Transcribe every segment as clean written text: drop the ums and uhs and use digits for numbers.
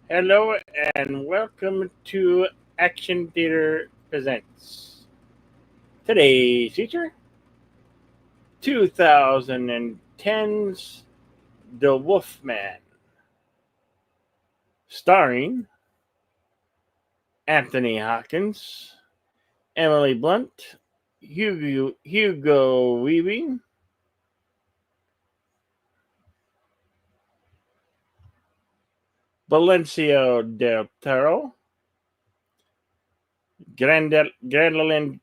Hello and welcome to Action Theater Presents. Today's feature 2010's The Wolfman, starring Anthony Hopkins, Emily Blunt, Hugo Weaving, Valencio del Toro, Grandelyn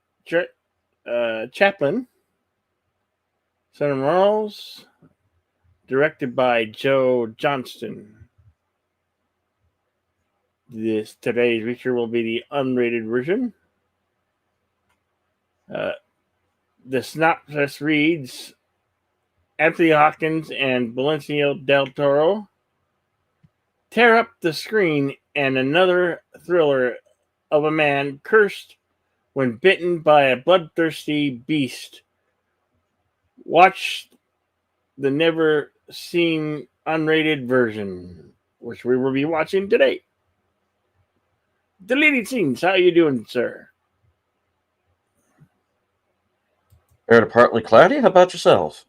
Chaplin, Son Rolls, directed by Joe Johnston. Today's feature will be the unrated version. Uh, the synopsis reads: Anthony Hopkins and Benicio del Toro tear up the screen and another thriller of a man cursed when bitten by a bloodthirsty beast. Watch the never seen unrated version, which we will be watching today. Deleted scenes. How you doing, sir? Fair to partly cloudy. How about yourself?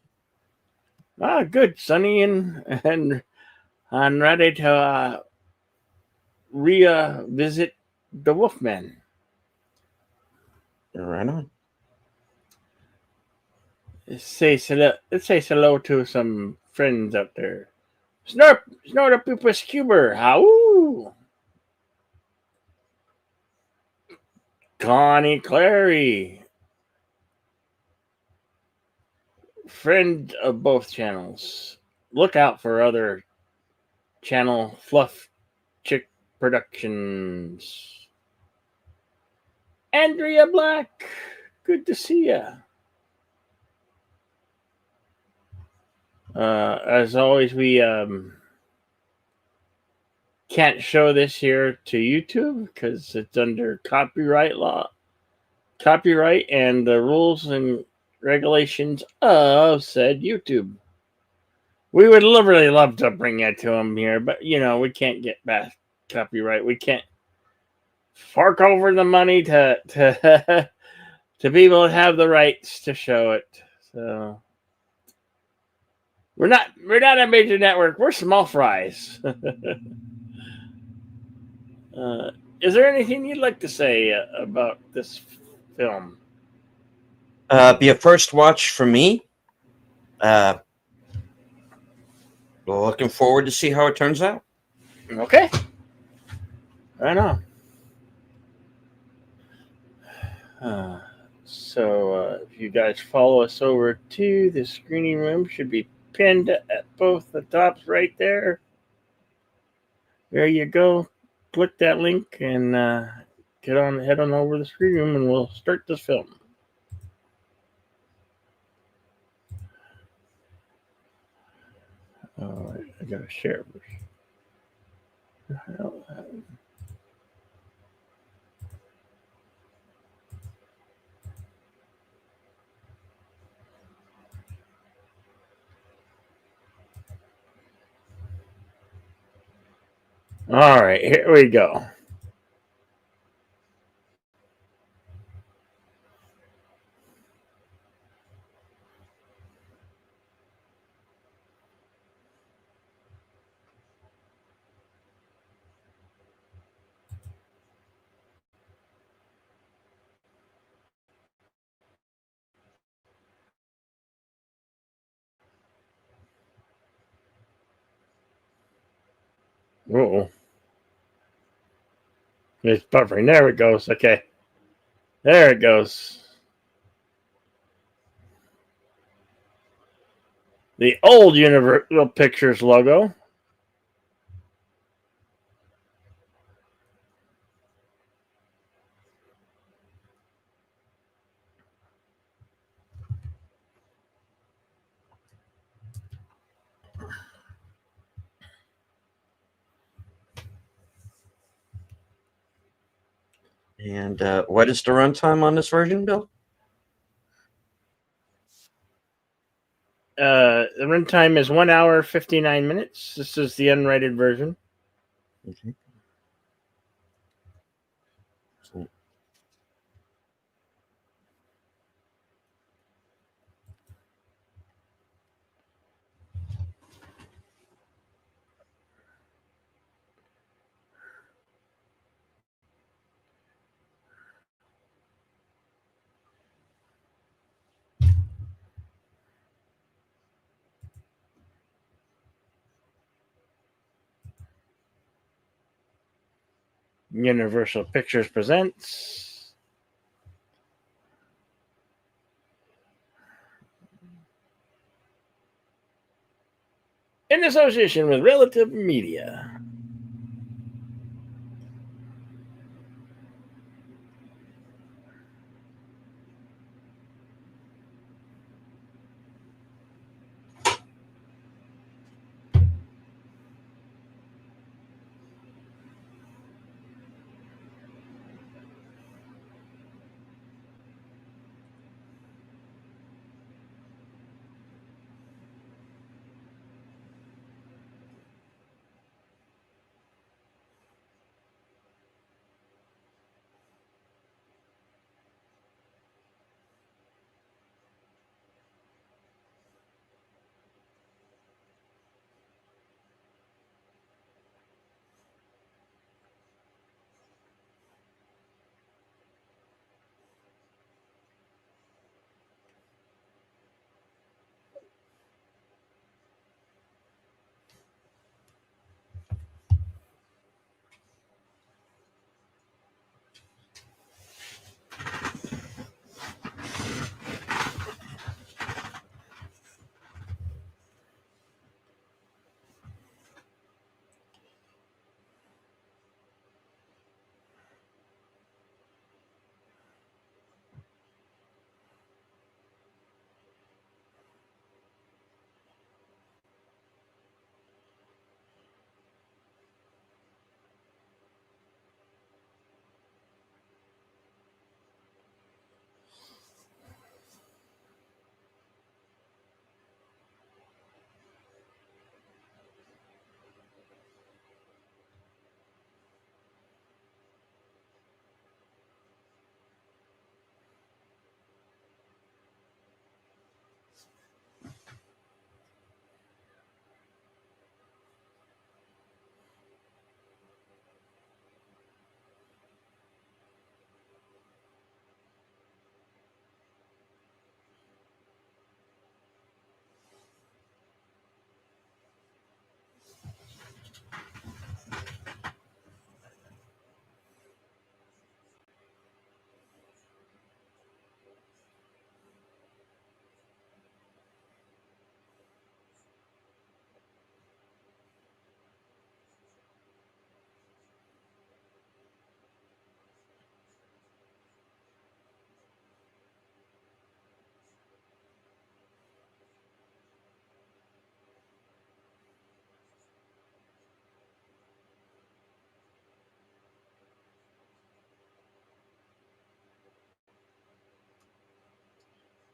Good, sunny and I'm ready to revisit the Wolfman. Right on. Let's say hello to some friends out there. Snortopupus Cuber, how? Connie Clary, friend of both channels. Look out for other channel Fluff Chick Productions. Andrea Black, good to see ya. As always, we can't show this here to YouTube because it's under copyright and the rules and regulations of said YouTube. We would really love to bring it to them here, but we can't get back copyright. We can't fork over the money to to people that have the rights to show it. So we're not a major network. We're small fries. Is there anything you'd like to say about this film? Be a first watch for me. Looking forward to see how it turns out. Okay. Right on. So if you guys follow us over to the screening room, should be pinned at both the tops right there. There you go. Click that link and head on over to the screening room, and we'll start this film. All right, I gotta share. All right, here we go. Oh, it's buffering. There it goes. Okay, there it goes. The old Universal Pictures logo. And what is the runtime on this version, Bill? The runtime is 1 hour 59 minutes. This is the unrated version. Okay. Universal Pictures presents in association with Relative Media.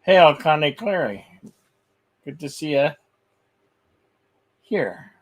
Hey, Alcane Clary. Good to see you here.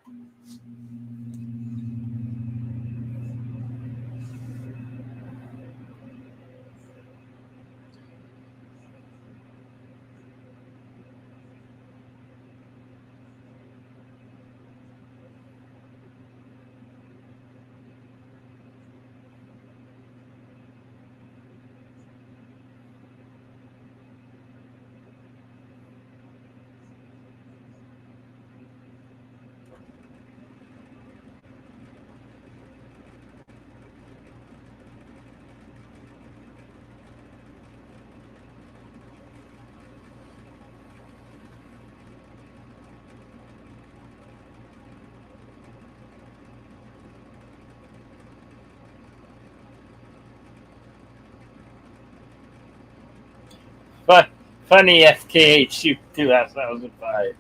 But funny FKH 2005.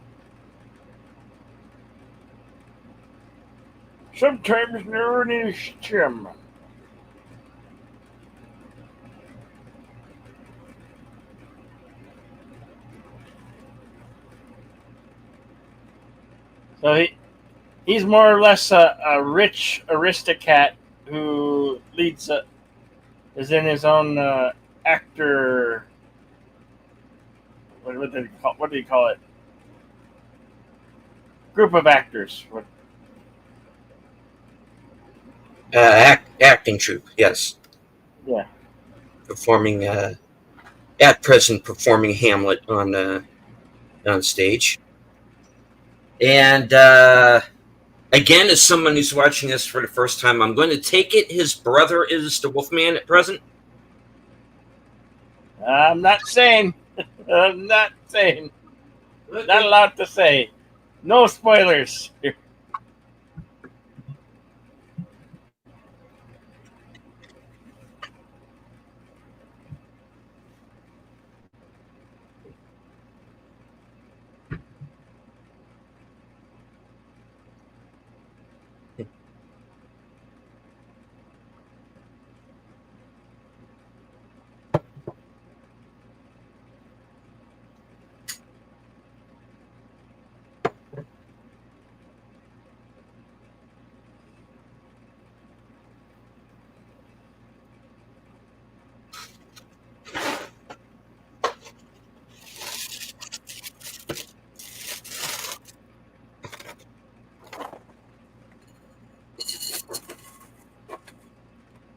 Sometimes known as Jim. So he's more or less a rich aristocrat who is in his own actor. What do you call it? Group of actors. Acting troupe, yes. Yeah. Performing, at present, performing Hamlet on stage. And Again, as someone who's watching this for the first time, I'm going to take it his brother is the Wolfman at present. I'm not saying. I'm not saying. Not allowed to say. No spoilers.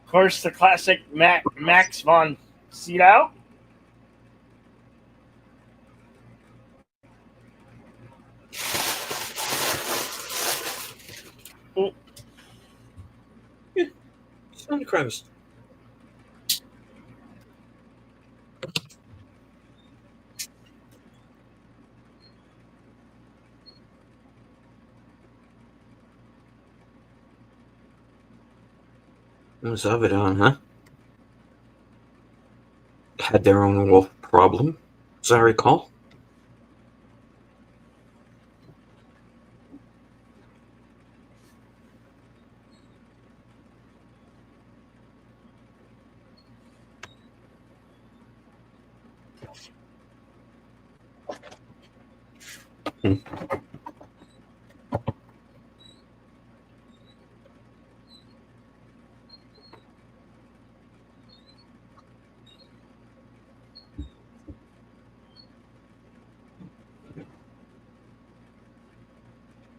Of course, the classic Max von Sydow. Oh, Son of Christ. Was Avedon, huh? Had their own wolf problem, as I recall.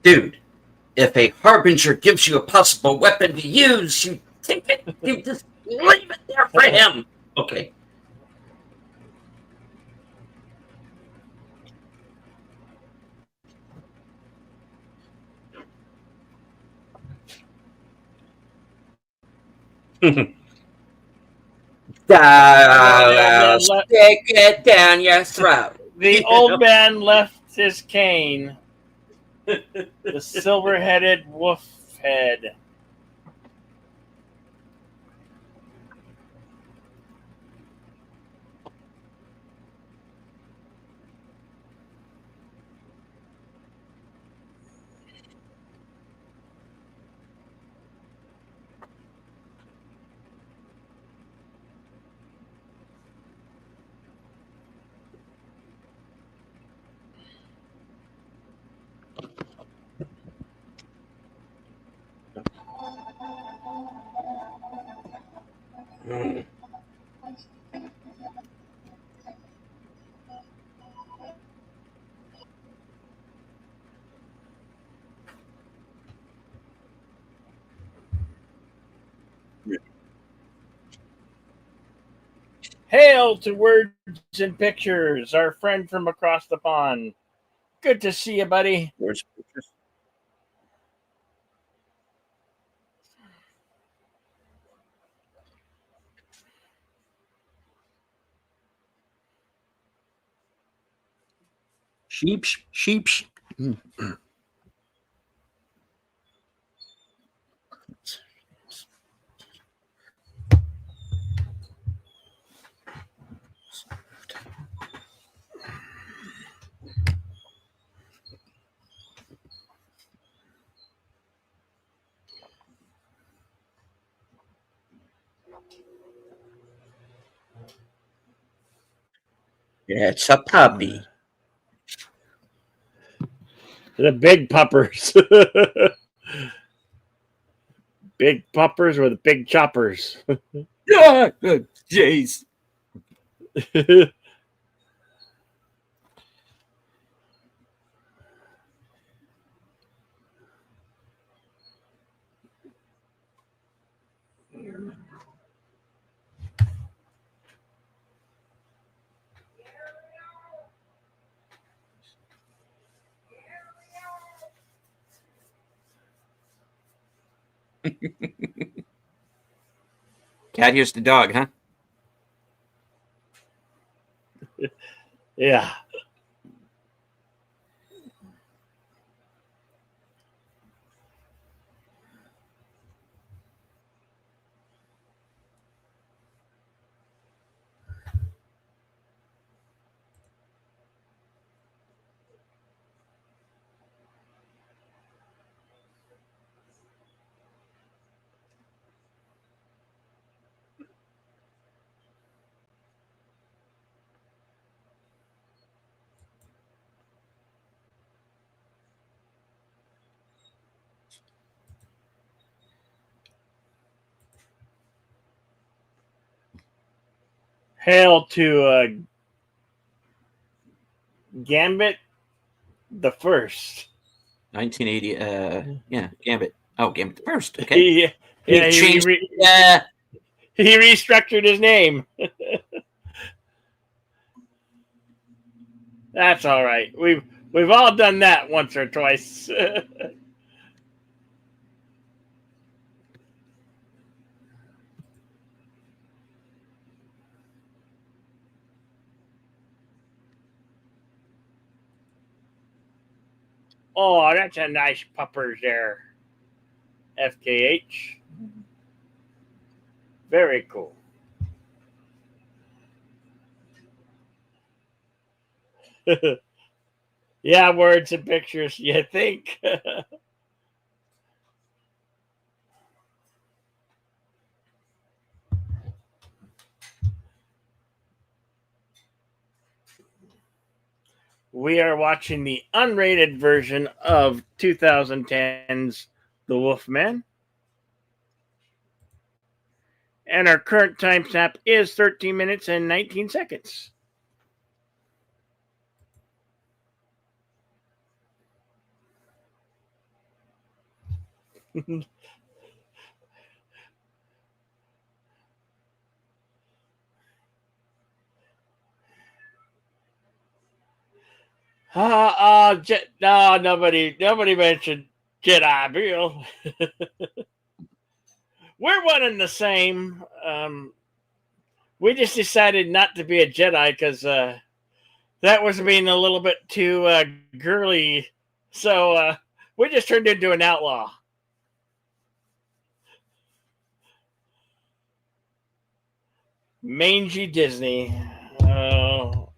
Dude, if a harbinger gives you a possible weapon to use, you take it, you just leave it there for him. Okay. Stick it down your throat. The old man left his cane. The silver-headed wolf head. Hail to Words and Pictures, our friend from across the pond. Good to see you, buddy. Where's pictures? Sheep. It's a puppy. The big puppers. Big puppers with big choppers. Yeah, jeez. Cat hears the dog, huh? Yeah. Hail to Gambit the First. 1980. Yeah, Gambit. Oh, Gambit the First. Okay. Yeah, He he changed. Yeah. he restructured his name. That's all right. We've all done that once or twice. Oh, that's a nice puppers there. FKH. Very cool. Yeah, words and pictures, you think? We are watching the unrated version of 2010's The Wolfman. And our current timestamp is 13 minutes and 19 seconds. No, nobody mentioned Jedi Bill. We're one and the same. We just decided not to be a Jedi because that was being a little bit too girly. So we just turned into an outlaw. Mangy Disney. Oh.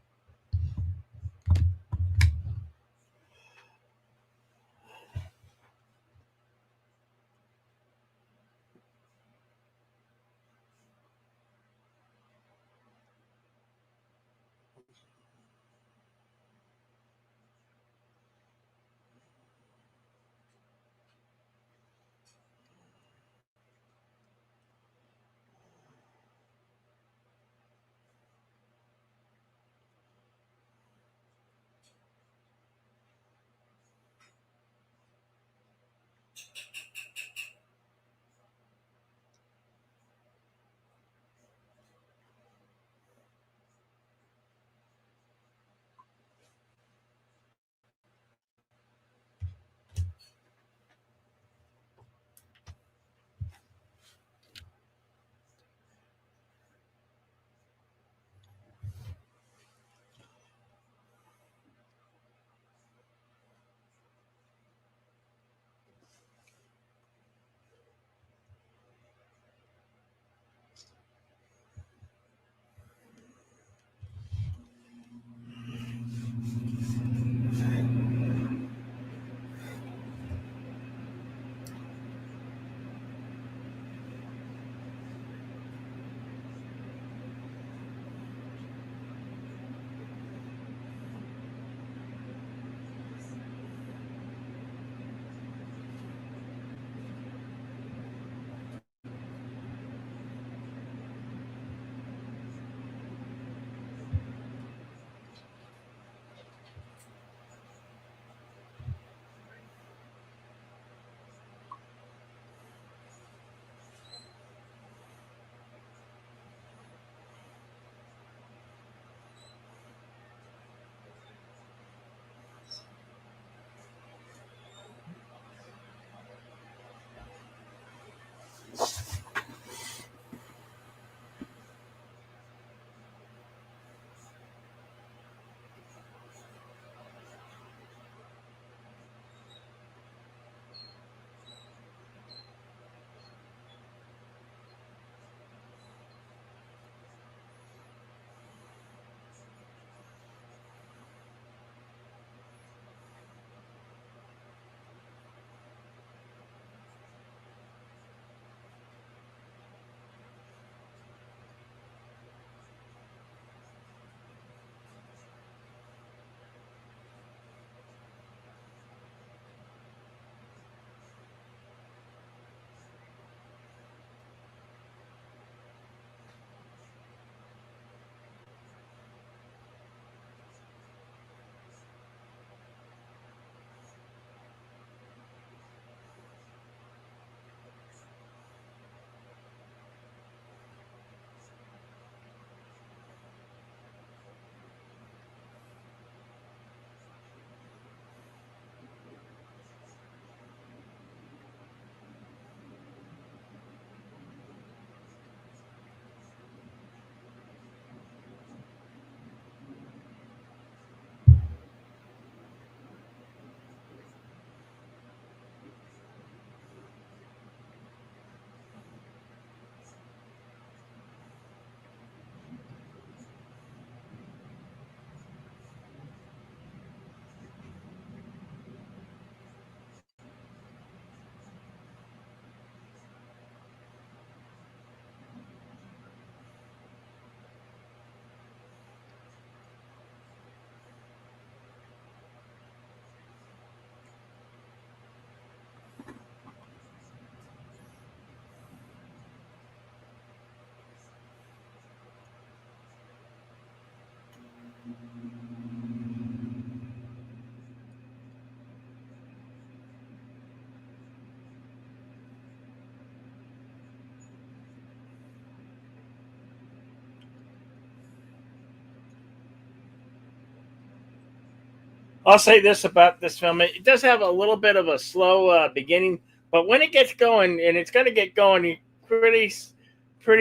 I'll say this about this film: it does have a little bit of a slow beginning, but when it gets going, and it's going to get going pretty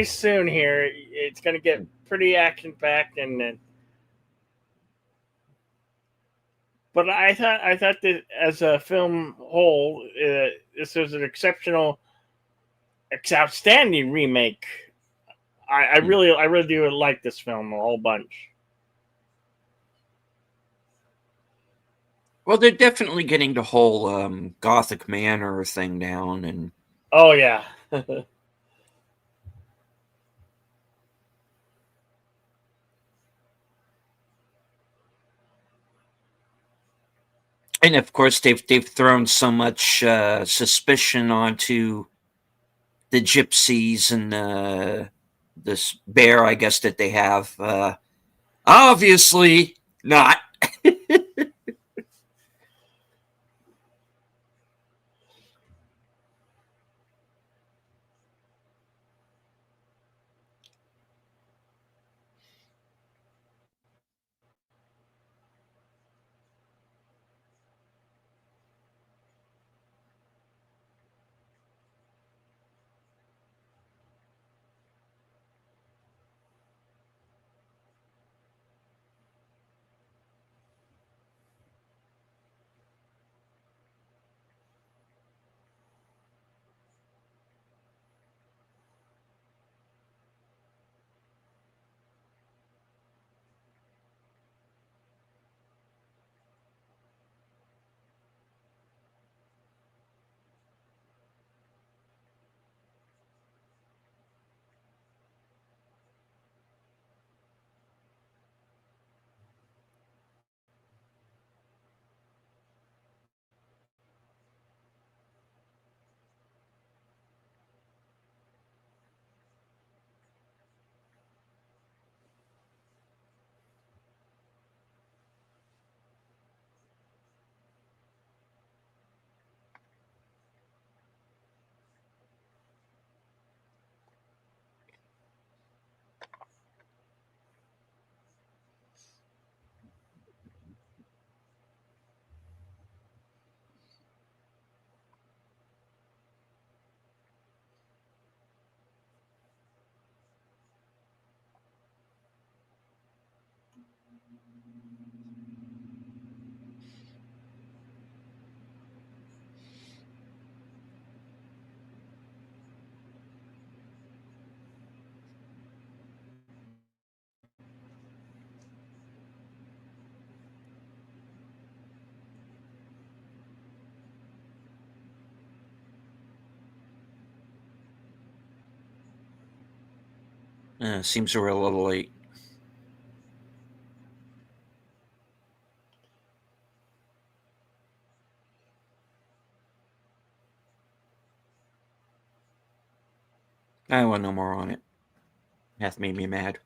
soon here, it's going to get pretty action packed, and but I thought that as a film whole, this was an exceptional, it's outstanding remake. I really do like this film a whole bunch. Well, they're definitely getting the whole Gothic Manor thing down, Oh yeah. and of course they've thrown so much suspicion onto the gypsies and this bear, I guess, that they have. Obviously not. Seems we're a little late. I want no more on it. Hath made me mad.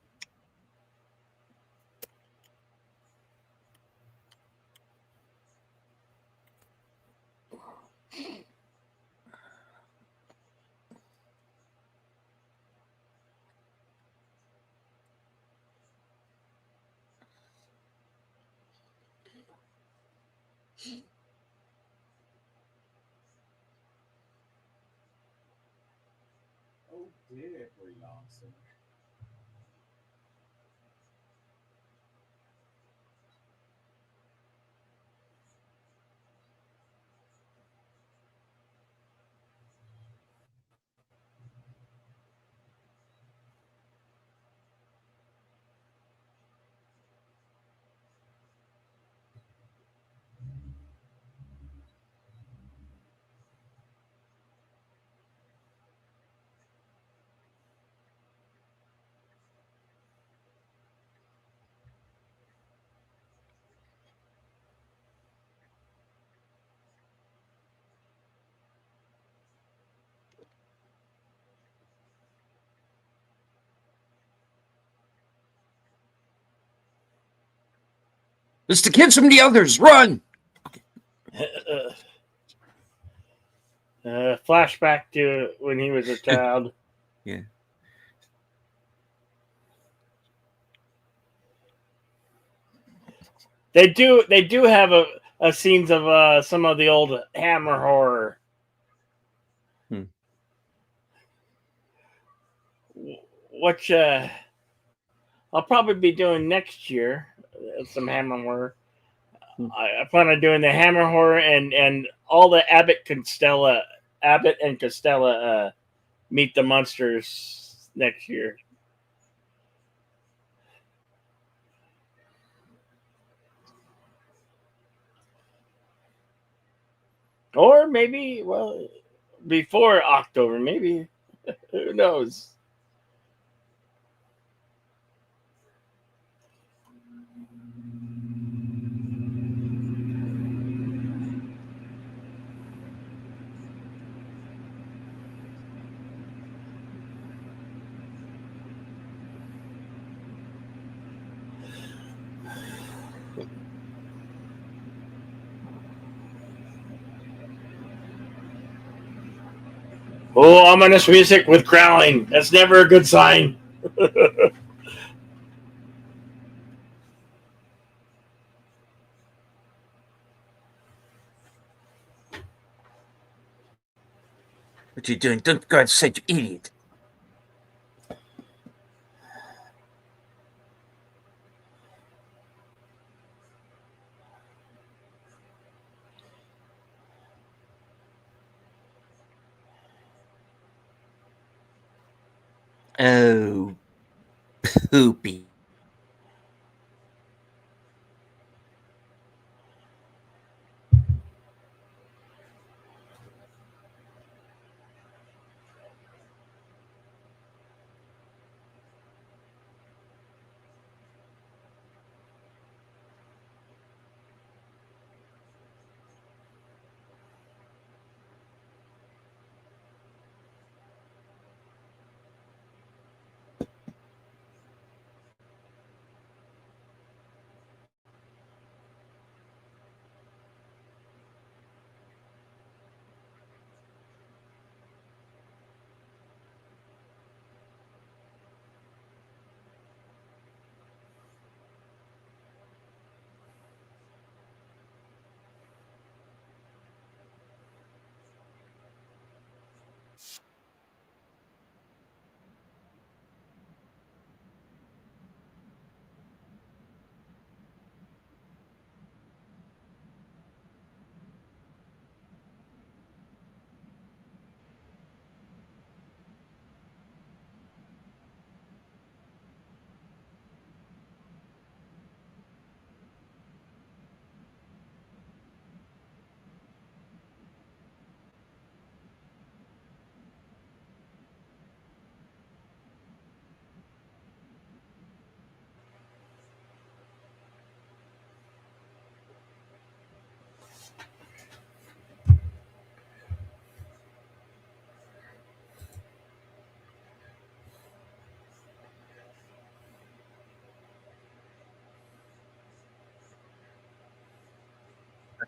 It's the kids from the others. Run! Flashback to when he was a child. Yeah. They do have a scenes of some of the old Hammer horror. Which I'll probably be doing next year. Some Hammer horror. I plan on doing the Hammer horror and all the Abbott and Costello Meet the Monsters next year. Or maybe, well, before October, maybe. Who knows? Oh, ominous music with growling. That's never a good sign. What are you doing? Don't go outside, you idiot. Oh, poopy.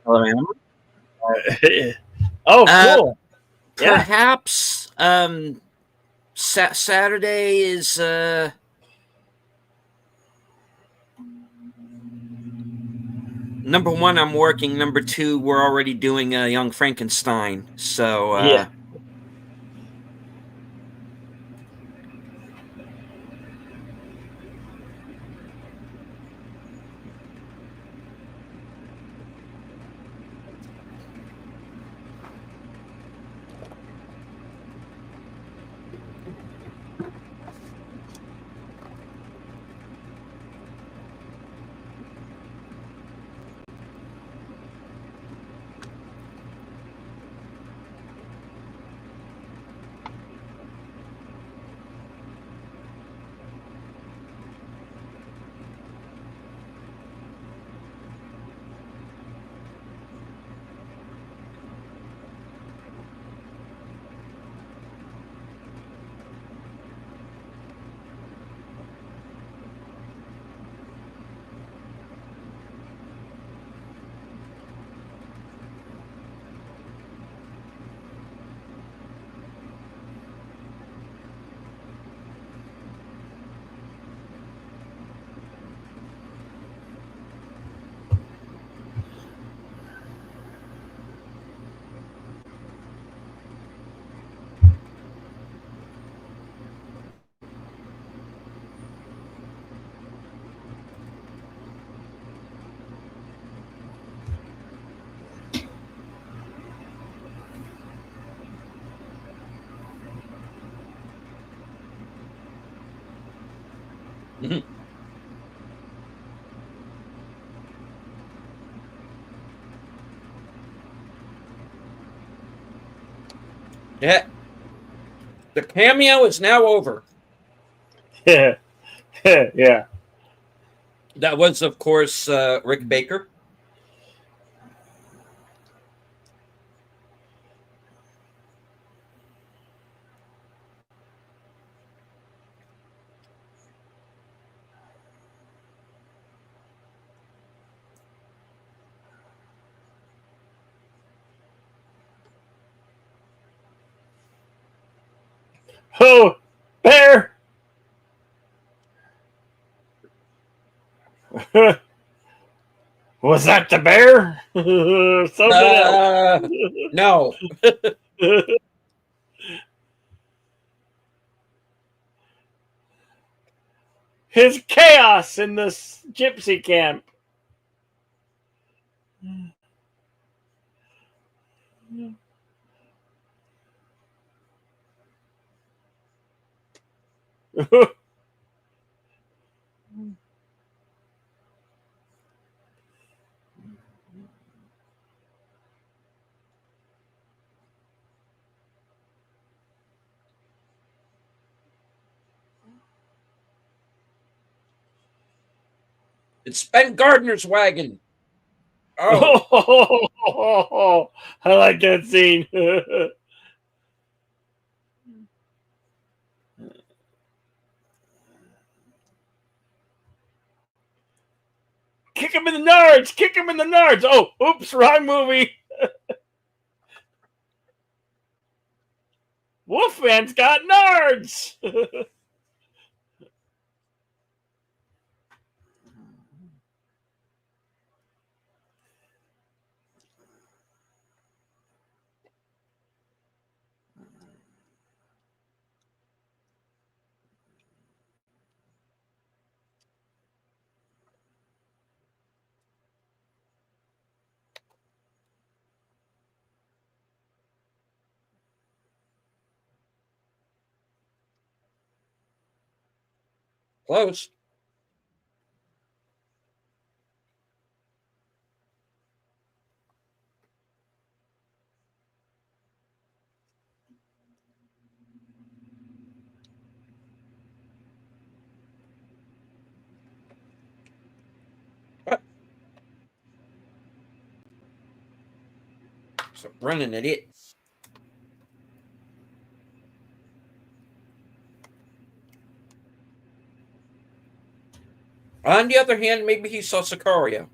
Hello, Oh, cool. Yeah. Perhaps Saturday is number one. I'm working. Number two, we're already doing Young Frankenstein. So Yeah. Yeah. The cameo is now over. Yeah. Yeah. That was, of course, Rick Baker. Oh, bear! Was that the bear? Something No. else. His chaos in this gypsy camp. It's Ben Gardner's wagon. Oh. Oh, I like that scene. Kick him in the nards! Kick him in the nards! Oh, oops, wrong movie. Wolfman's got nards! Close. So running at it. On the other hand, maybe he saw Sicario.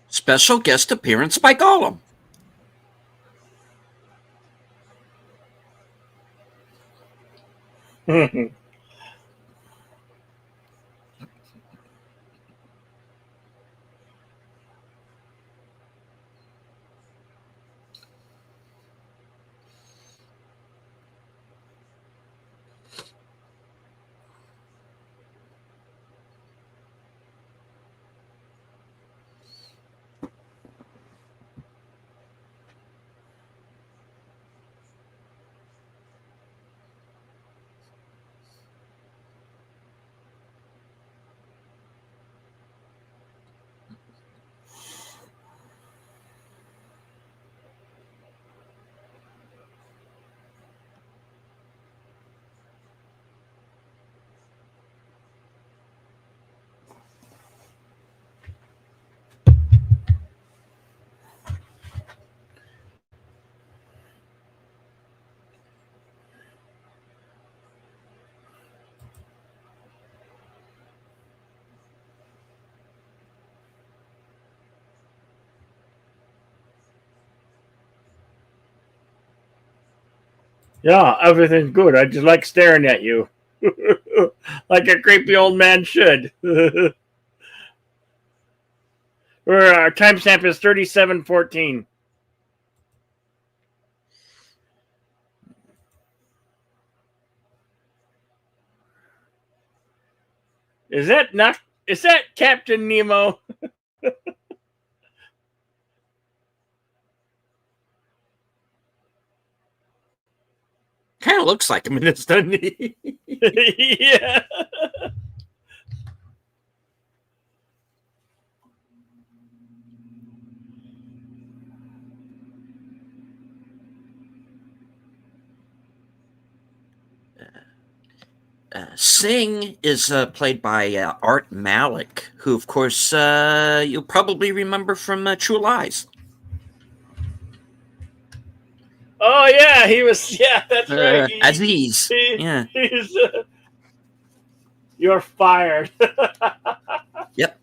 Special guest appearance by Gollum. Yeah, everything's good. I just like staring at you. Like a creepy old man should. Our timestamp is 37:14. Is that not? Is that Captain Nemo? Kind of looks like him in this, doesn't he? Yeah. Singh is played by Art Malik, who, of course, you'll probably remember from True Lies. Oh yeah, he was. Yeah, that's right. Aziz. Yeah. He's. You're fired. Yep.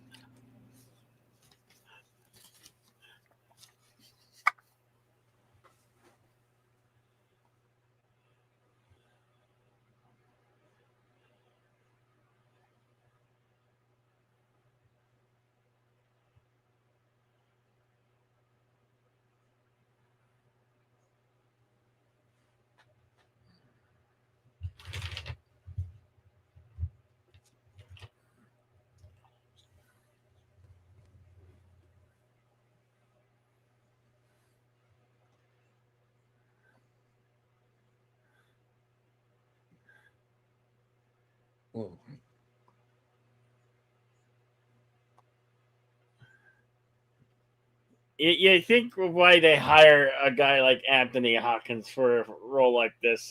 You think why they hire a guy like Anthony Hopkins for a role like this?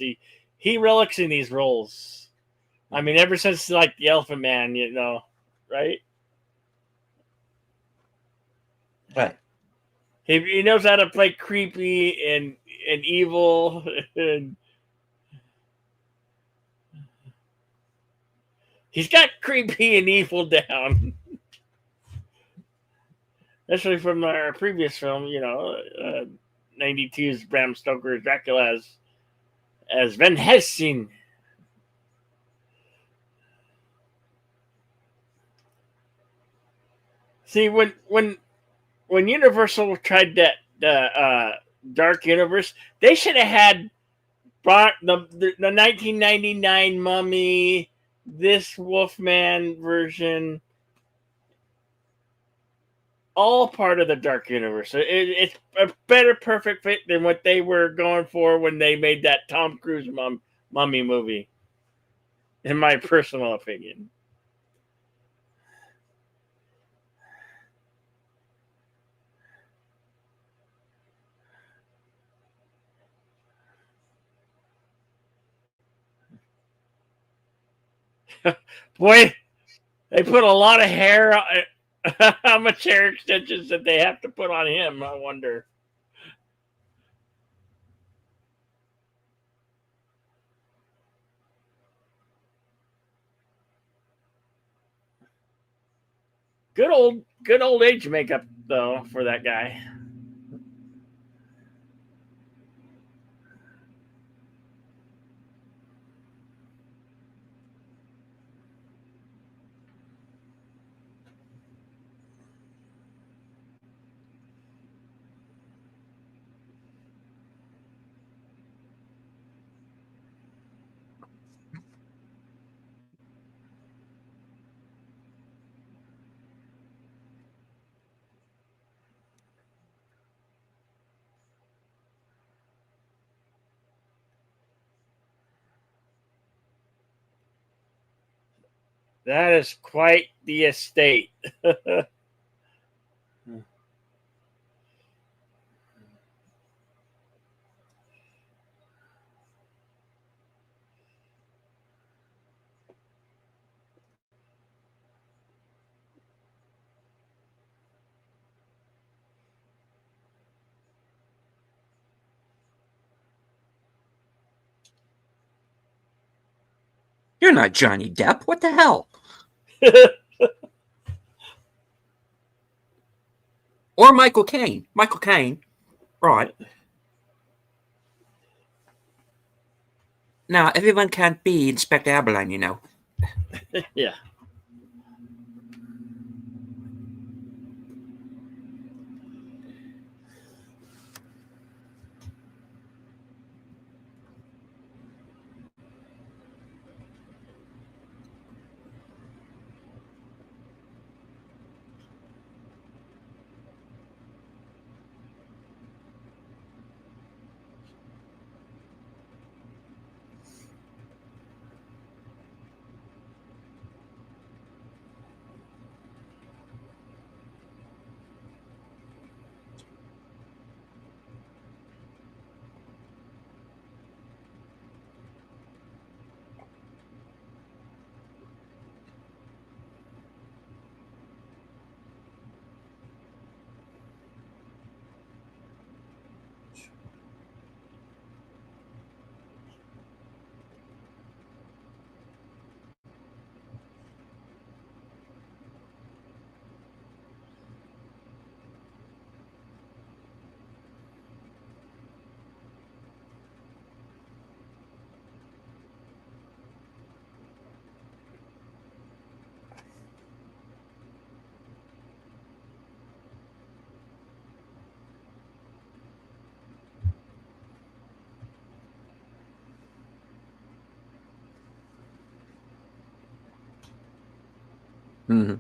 He relics in these roles. I mean, ever since like the Elephant Man, right? Right. He knows how to play creepy and evil, and he's got creepy and evil down. Especially from our previous film, 92's Bram Stoker's Dracula as Van Helsing. See, when Universal tried that Dark Universe, they should have had brought the 1999 Mummy, this Wolfman version, all part of the Dark Universe. It's a better perfect fit than what they were going for when they made that Tom Cruise Mummy movie, in my personal opinion. Boy, they put a lot of hair. How much hair extensions did they have to put on him? I wonder. good old age makeup though for that guy. That is quite the estate. You're not Johnny Depp. What the hell? Or Michael Caine. Michael Caine. Right. Now, everyone can't be Inspector Aberline, you know. Yeah. Mm-hmm.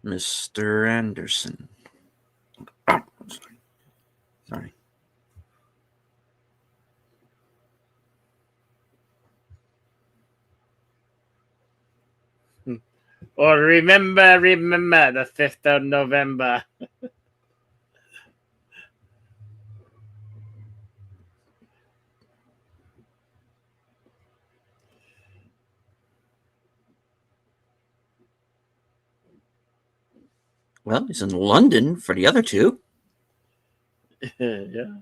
Mr. Anderson. Oh, sorry. Or remember the 5th of November. Well, he's in London for the other two. Yeah.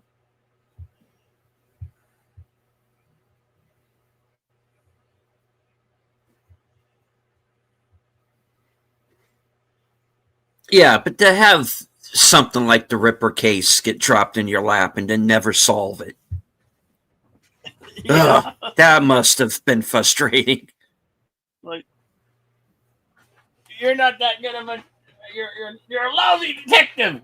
Yeah, but to have something like the Ripper case get dropped in your lap and then never solve it. Yeah. That must have been frustrating. Like, you're not that good of a you're a lousy detective.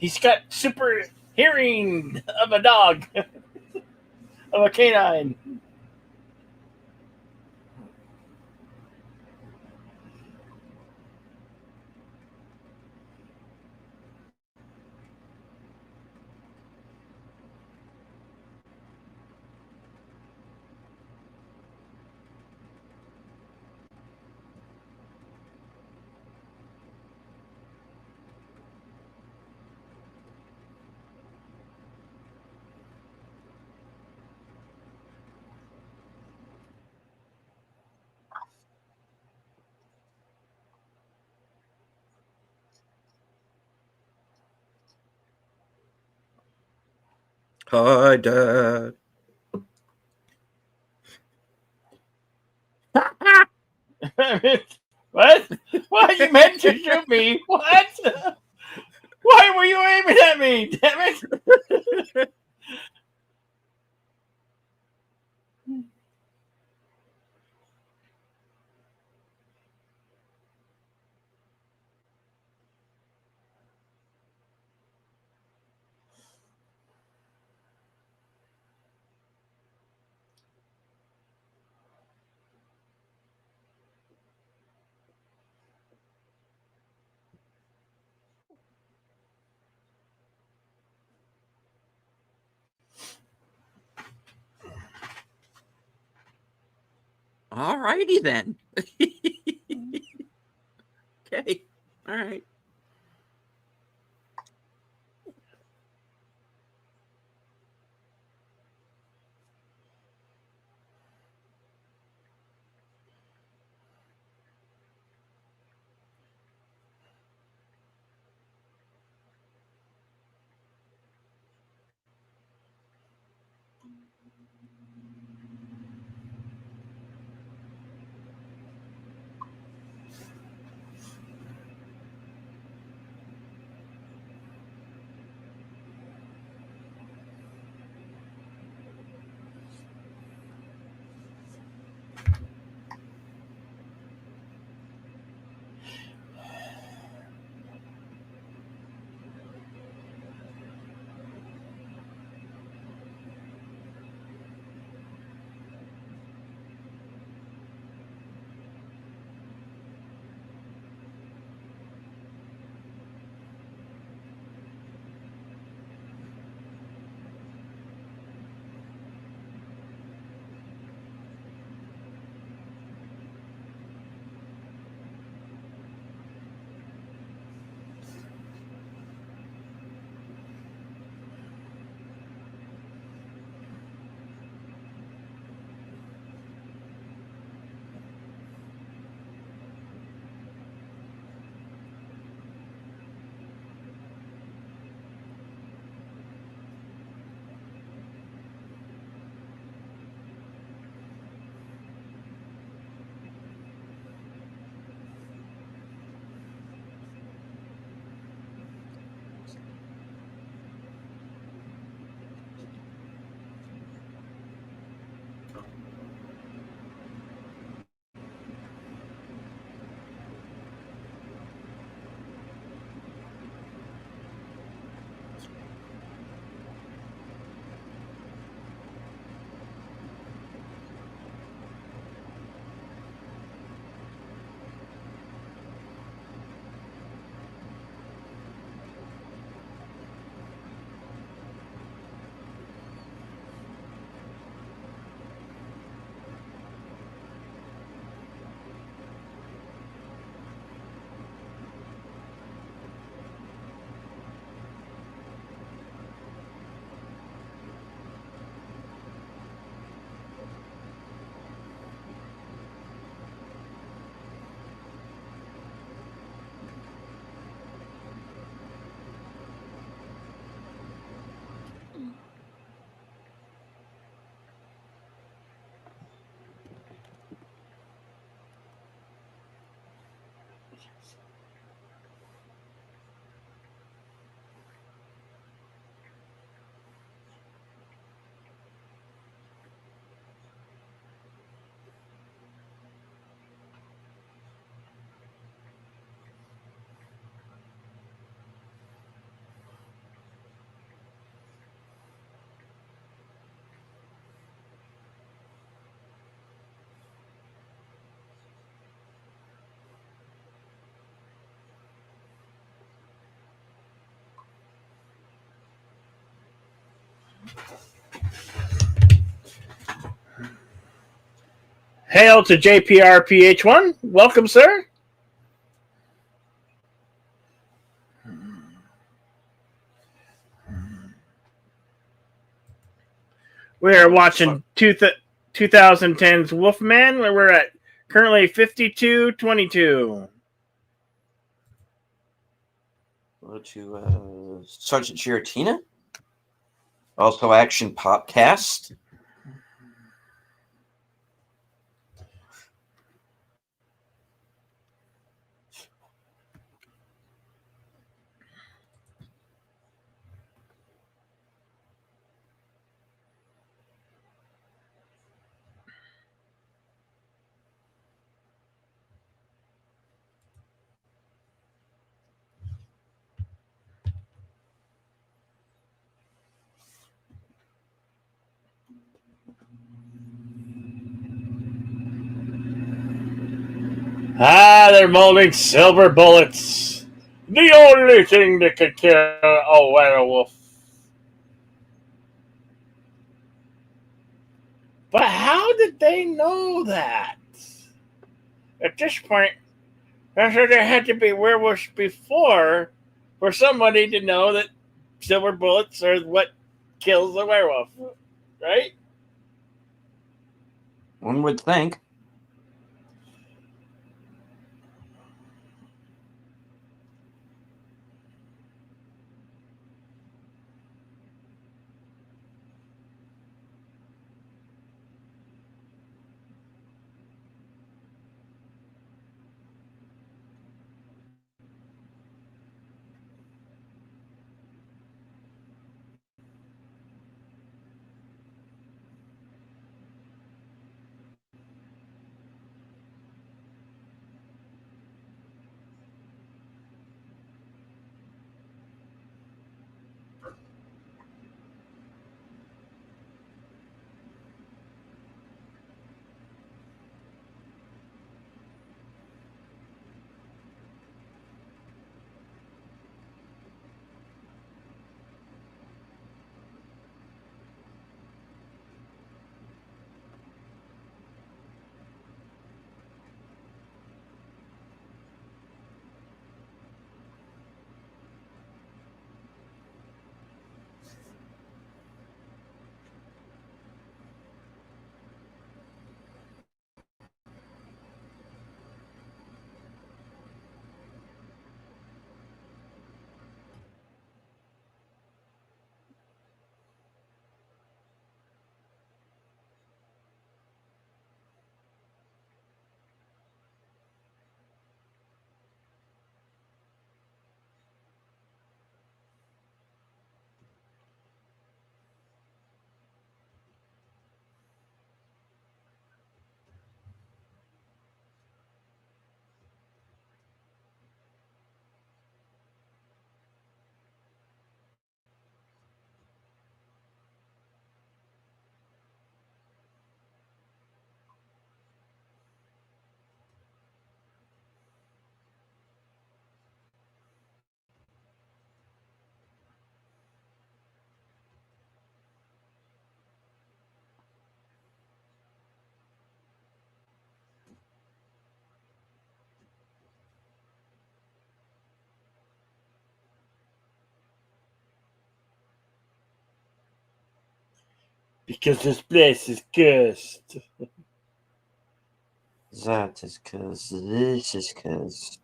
He's got super hearing of a dog, of a canine. Hi, Dad. What? Why you meant to shoot me? What? Why were you aiming at me? Damn it! All righty then. Okay. All right. Hail to JPRPH1. Welcome, sir. We are watching 2010's Wolfman, where we're at currently 52-22. Go to Sergeant Giratina. Also Action Podcast. They're molding silver bullets. The only thing that could kill a werewolf. But how did they know that? At this point, I'm sure there had to be werewolves before for somebody to know that silver bullets are what kills a werewolf, right? One would think. Because this place is cursed. That is cursed. This is cursed.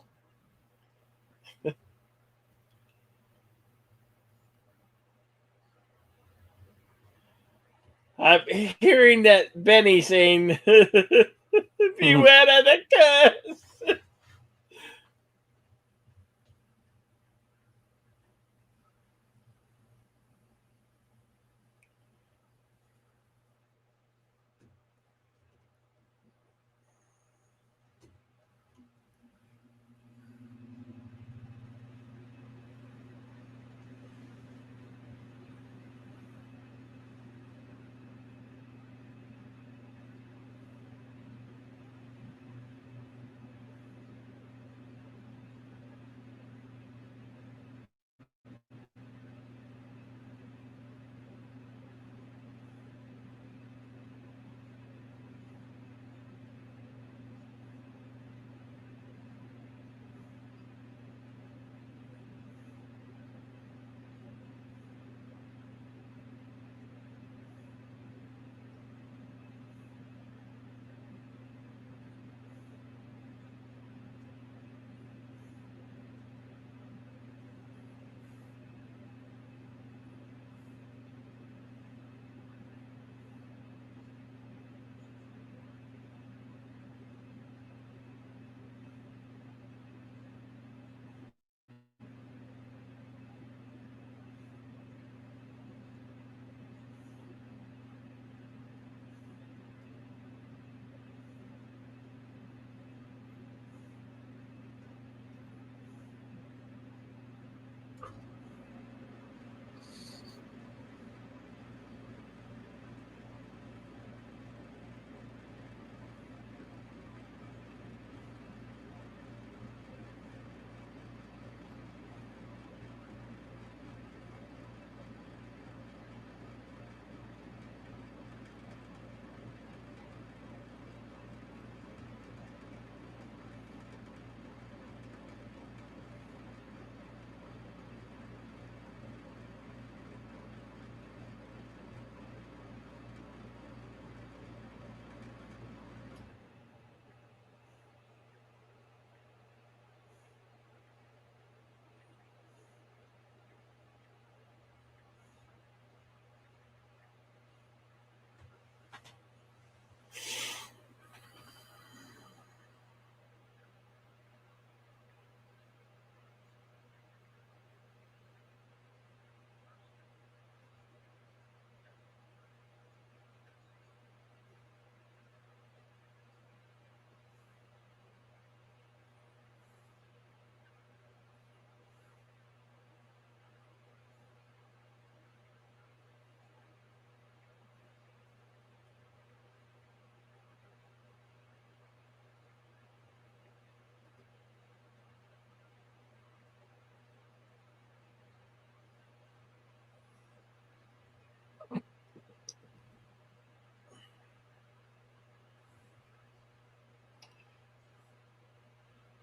I'm hearing that Benny saying, beware of the curse.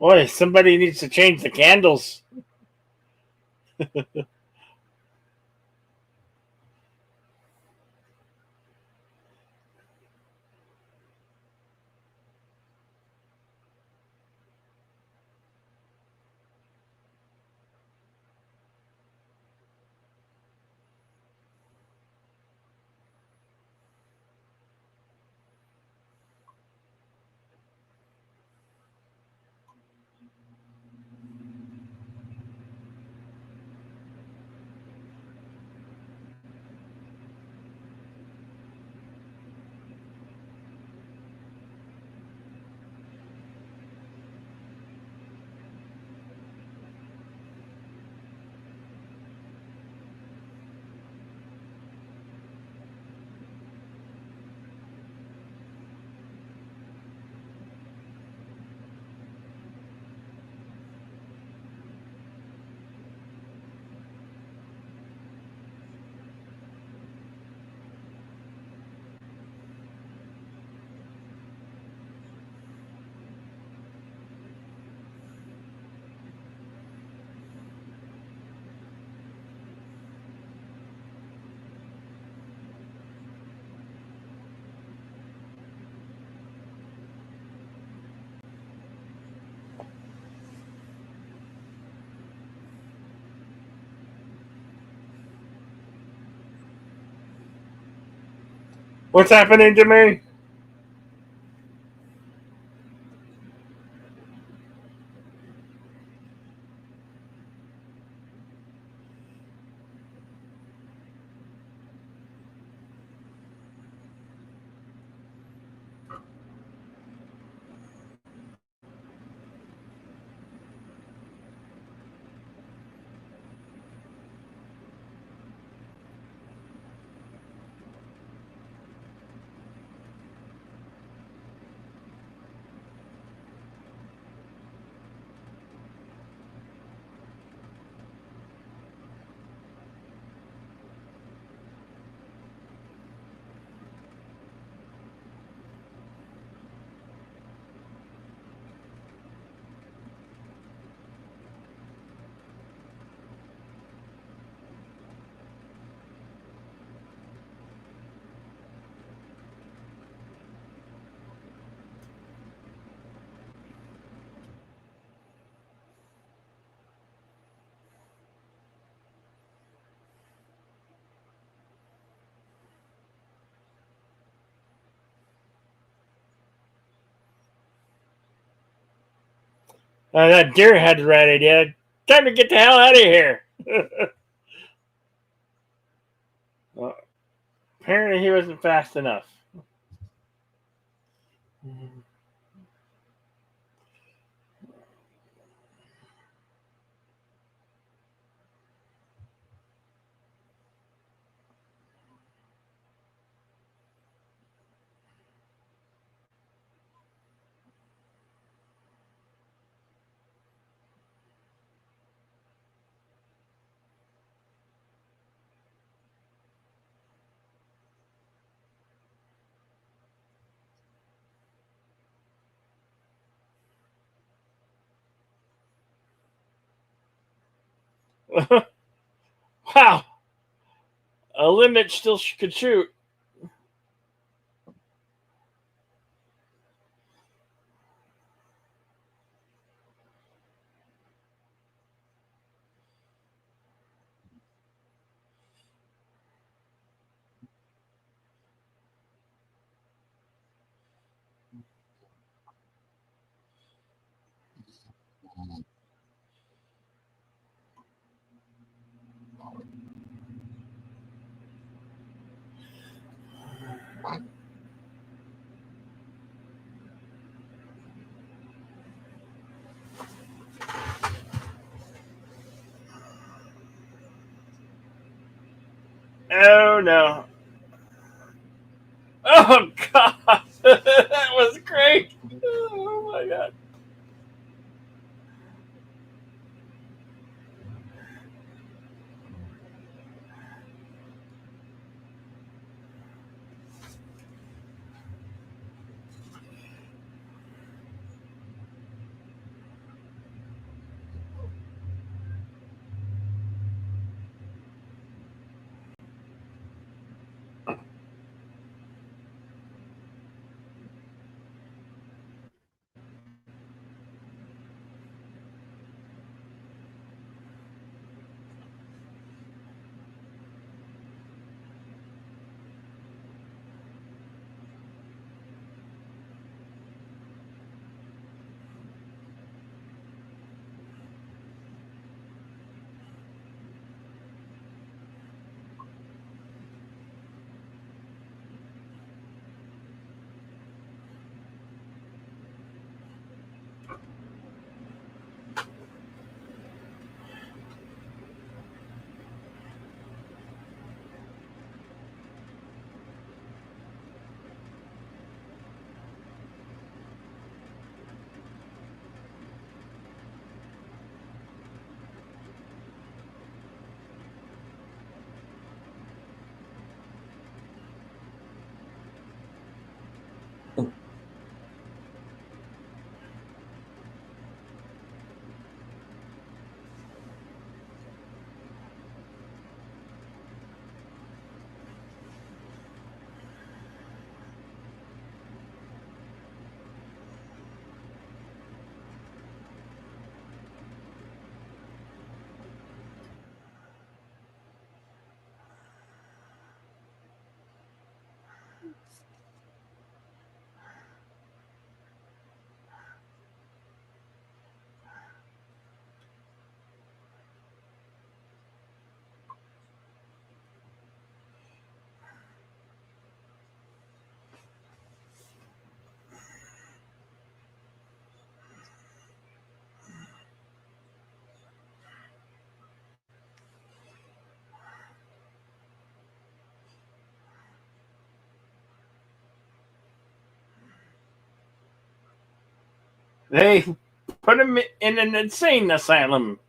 Boy, somebody needs to change the candles. What's happening to me? That deer had the right idea. Time to get the hell out of here. Well, apparently, he wasn't fast enough. Wow, a limit still could shoot. Oh no! Oh god, that was great! Oh my god! They put him in an insane asylum.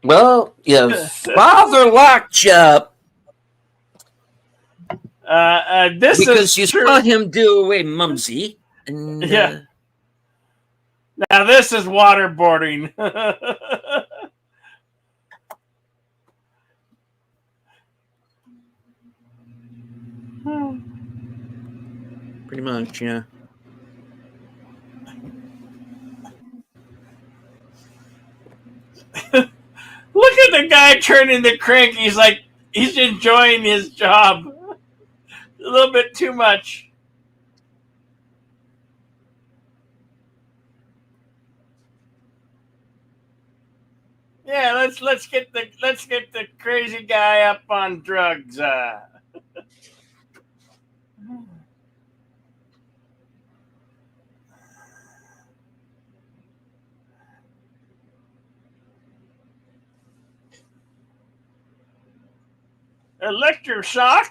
Well, your father locked you up This because is you true. saw him do away Mumsy. And Yeah. Now this is waterboarding. pretty much, yeah. Look at the guy turning the crank. He's like he's enjoying his job a little bit too much. Yeah, let's get the crazy guy up on drugs. Electroshock.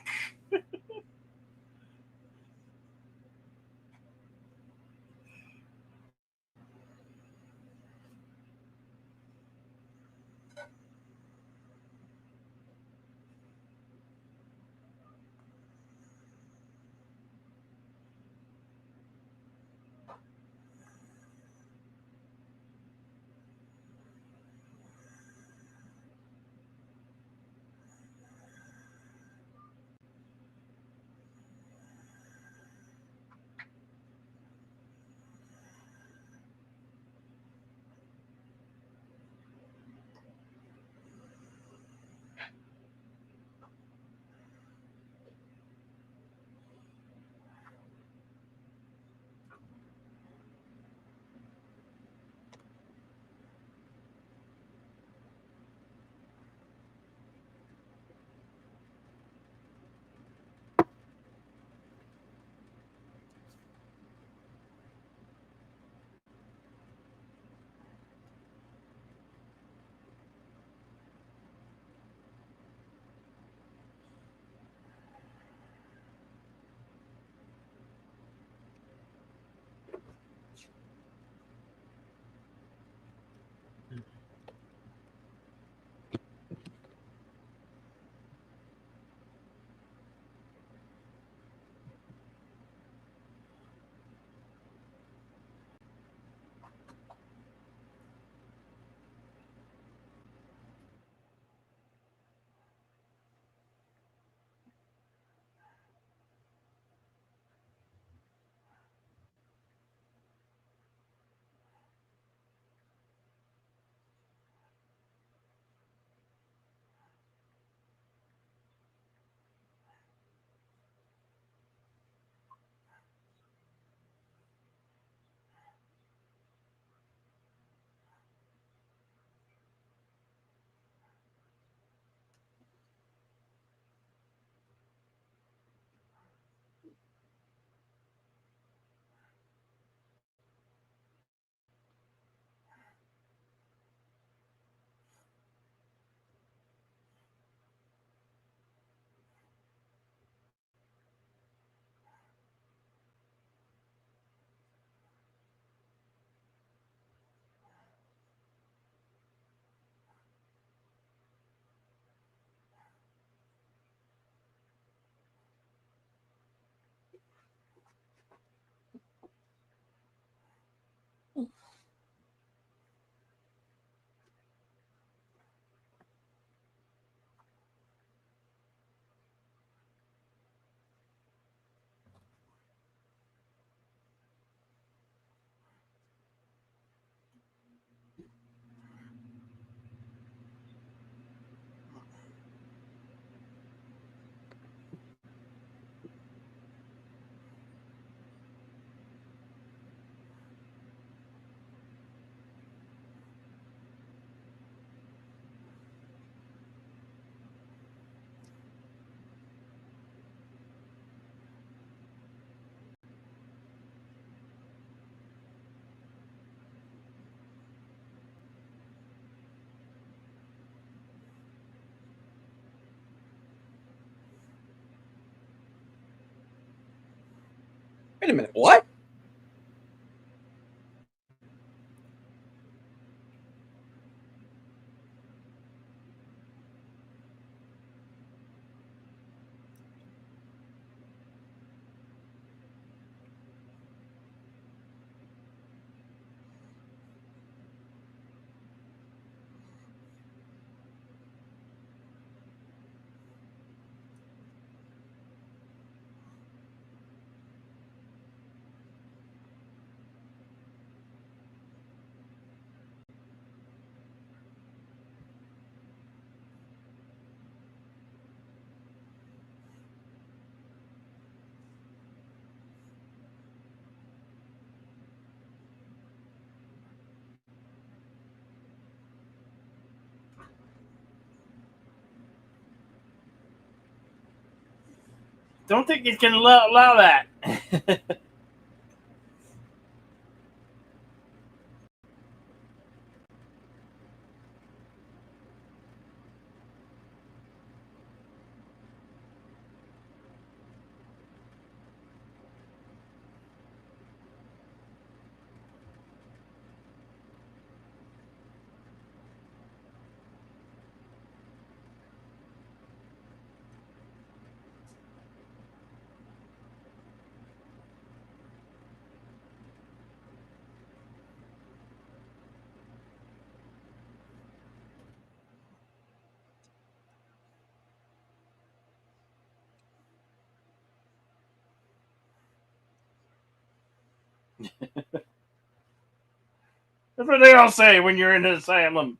Wait a minute, what? Don't think it can allow that. That's what they all say when you're in an asylum.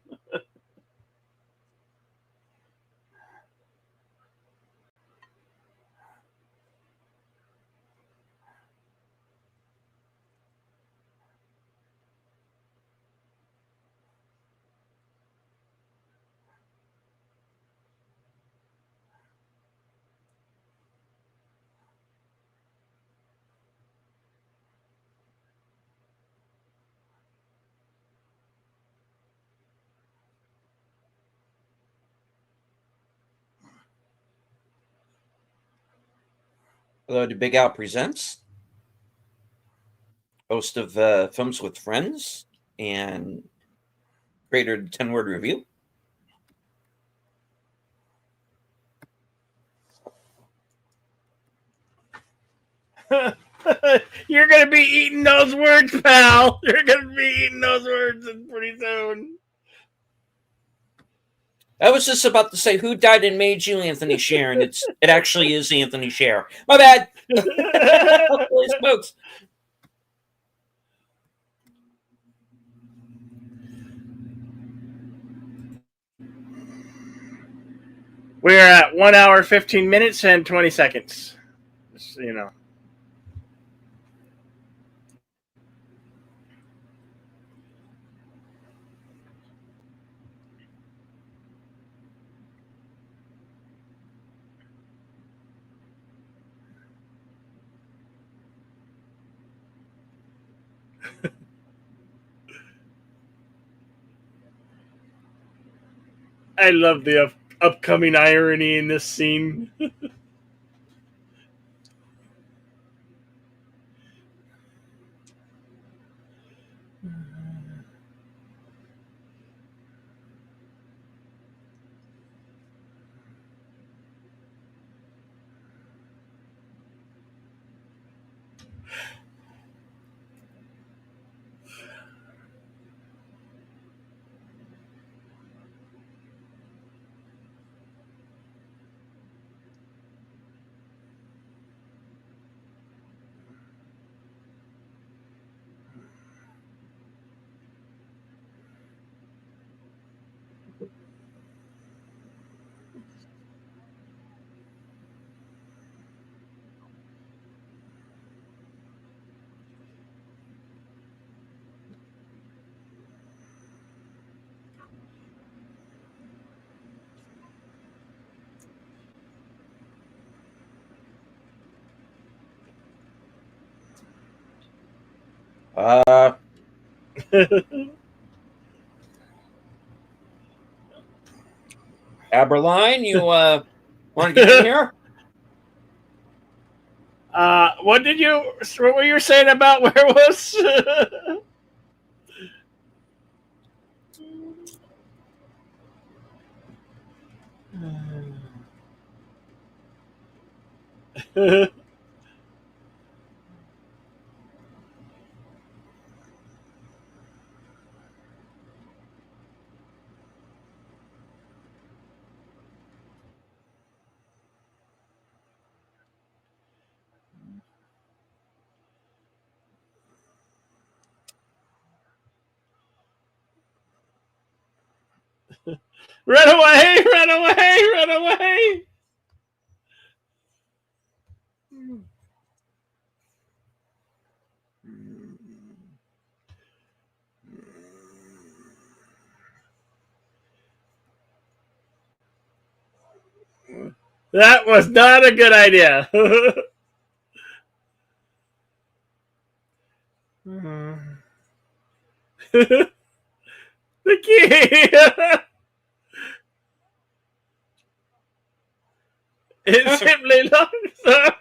Hello to Big Al Presents, host of Films with Friends and creator of the 10-Word Review. You're gonna be eating those words, pal. You're gonna be eating those words pretty soon. I was just about to say, who died and made you, Anthony Sher? And it actually is Anthony Sher. My bad. Holy smokes. We're at 1 hour, 15 minutes, and 20 seconds. Just so you know. I love the upcoming irony in this scene. Aberline, you want to get in here? What were you saying about werewolves? Run away! Run away! Run away! That was not a good idea. The key. It simply locks up.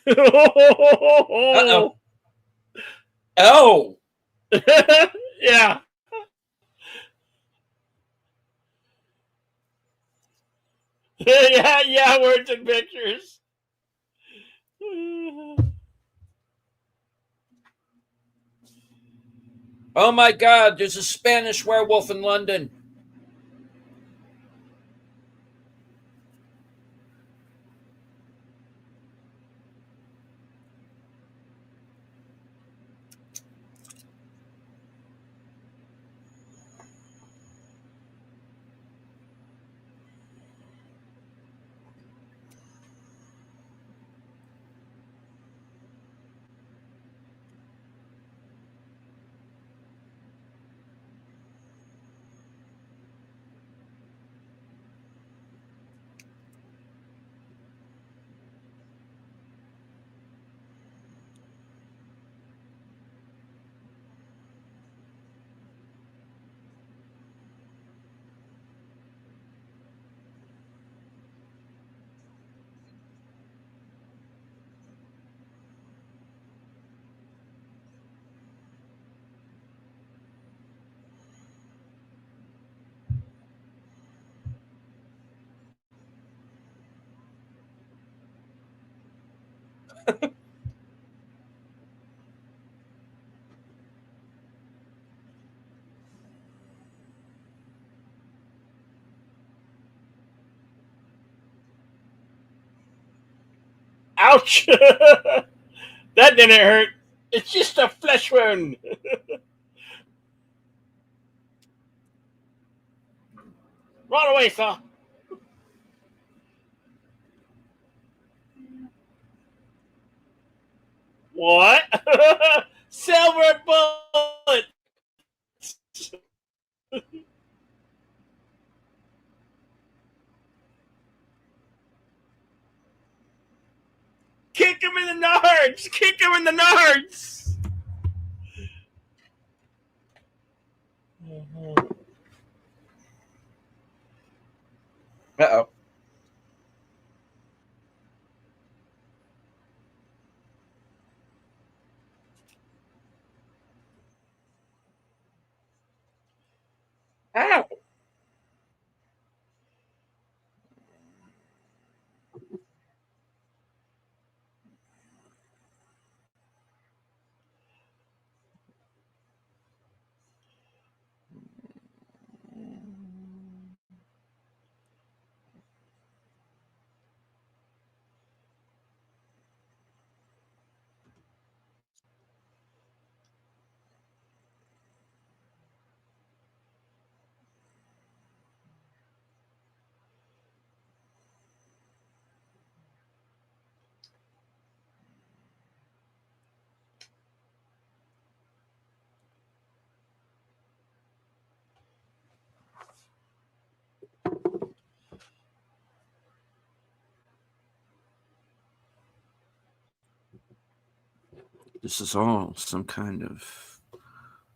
Uh-oh. Oh. Yeah. Yeah, yeah, words and pictures. Oh my God, there's a Spanish werewolf in London. Ouch! That didn't hurt. It's just a flesh wound. Run away, son. What? Silver bullet. Kick him in the nards. Kick him in the nards. Uh-oh. Ow. This is all some kind of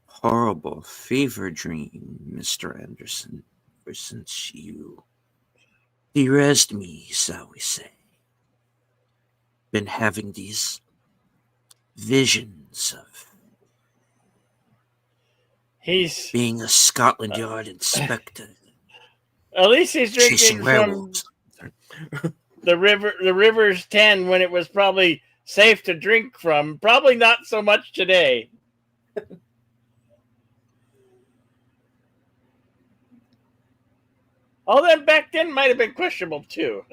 horrible fever dream, Mr. Anderson, ever since you derezzed me, shall we say. Been having these visions of He's being a Scotland Yard inspector, at least he's chasing drinking from werewolves. the river's 10 when it was probably safe to drink from. Probably not so much today. All that back then might have been questionable too.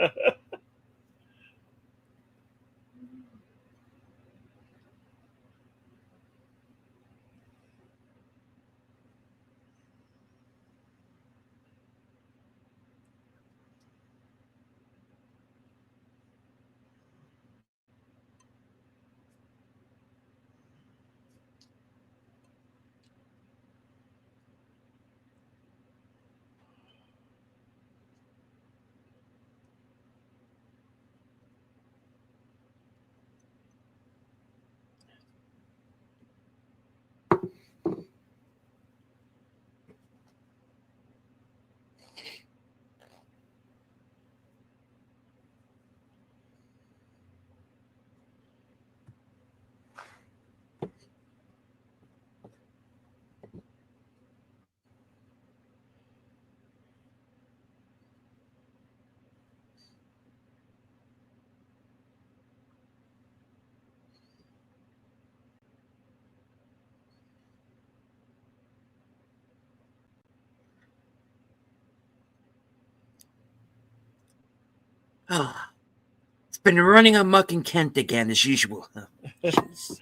Ah, it's been running amok in Kent again, as usual. Jeez.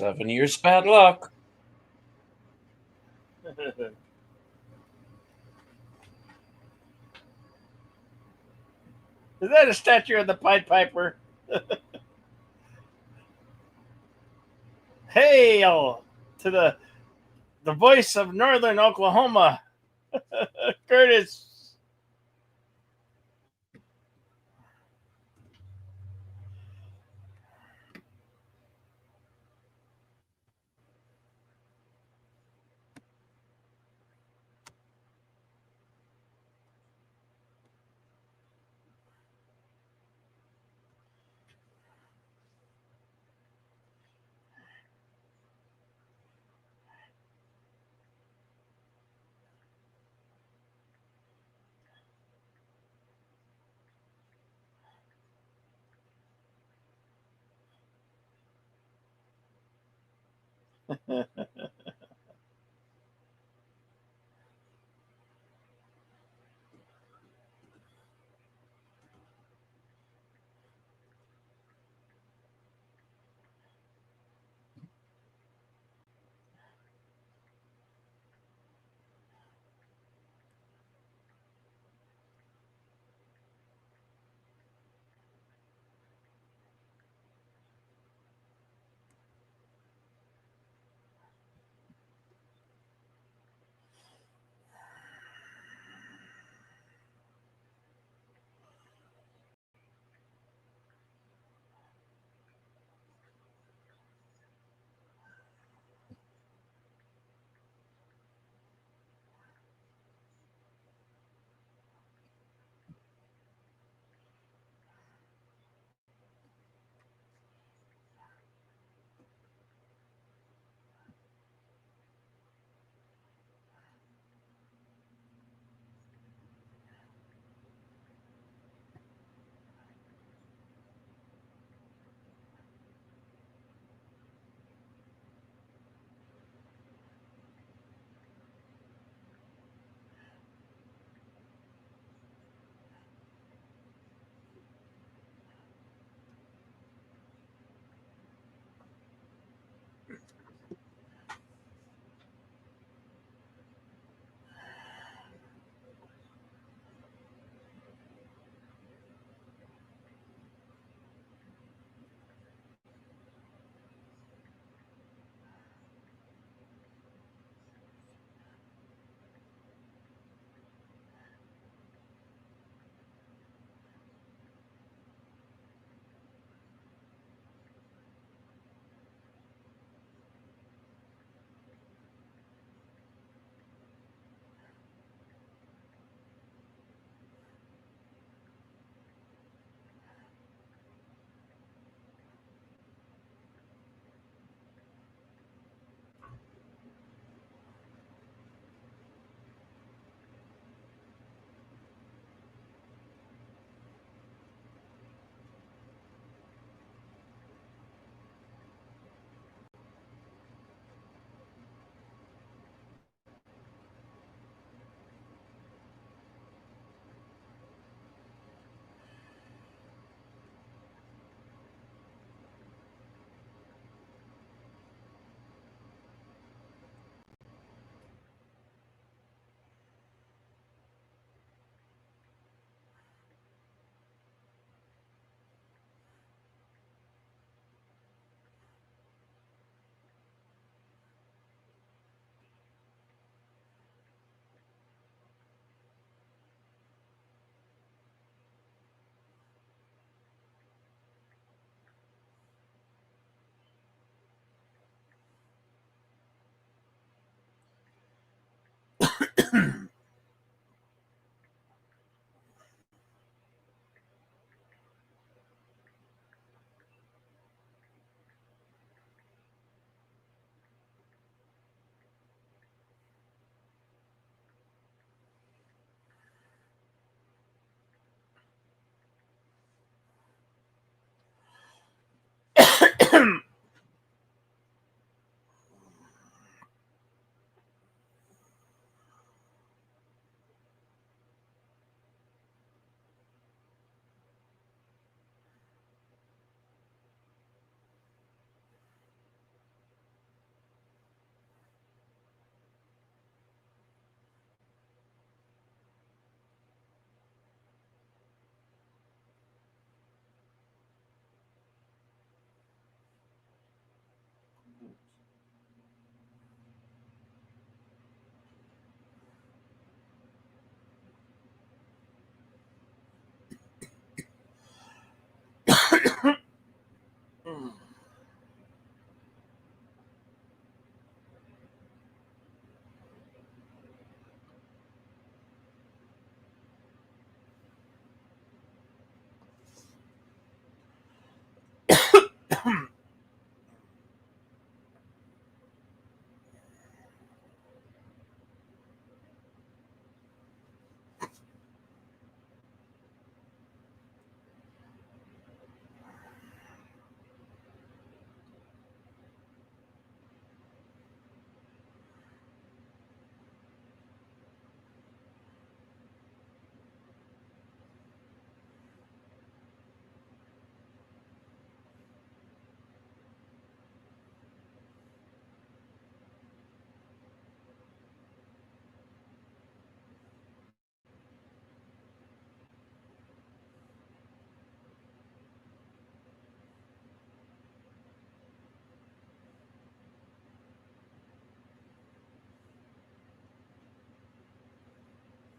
7 years bad luck. Is that a statue of the Pied Piper? Hail to the voice of Northern Oklahoma, Curtis.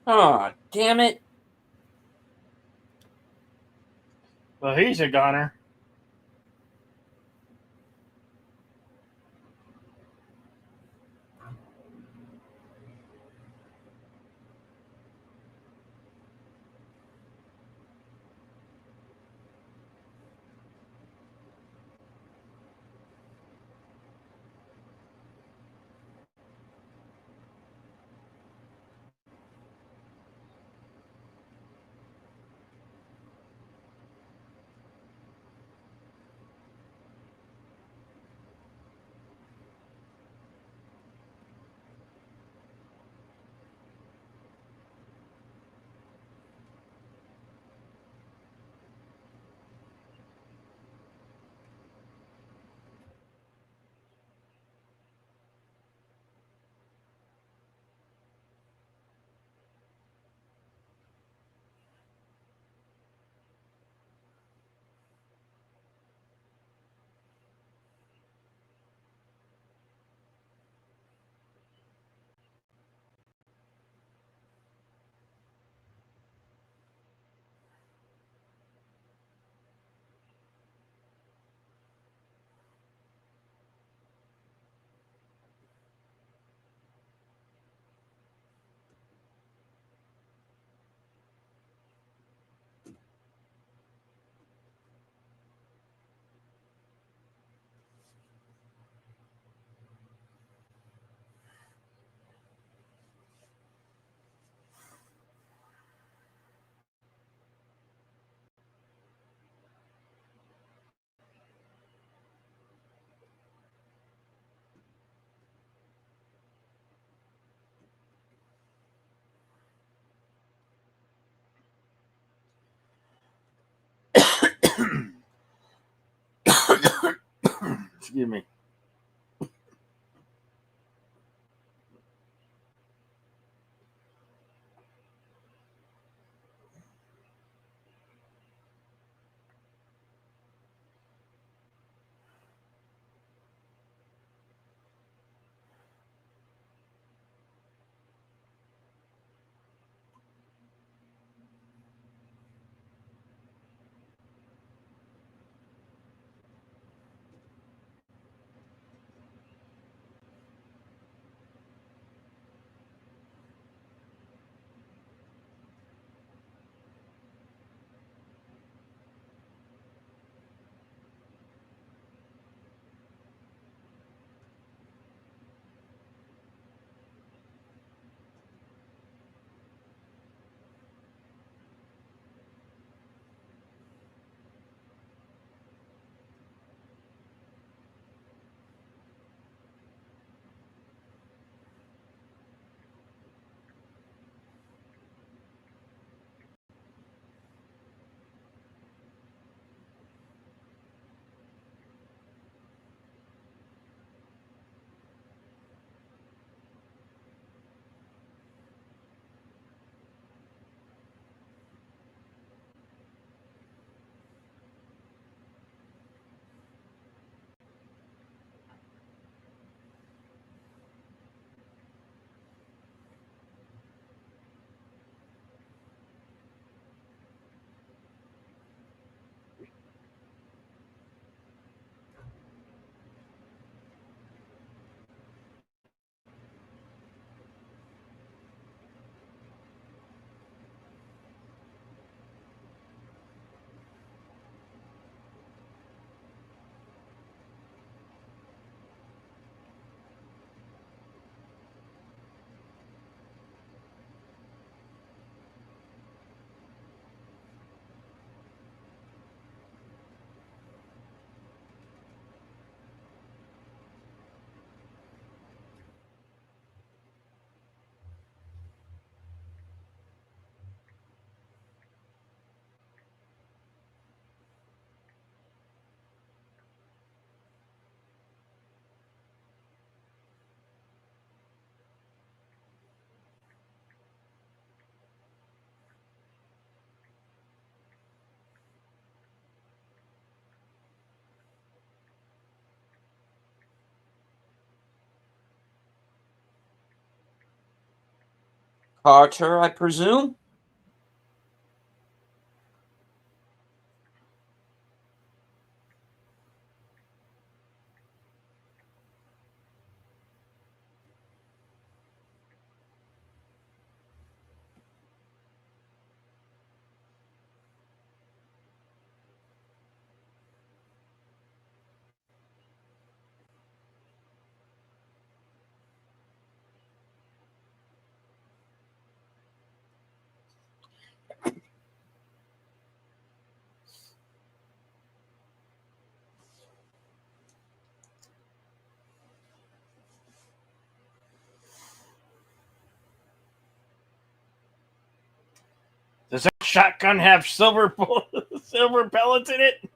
Aw, damn it. Well, he's a goner. Excuse me. Carter, I presume? Does that shotgun have silver pellets in it?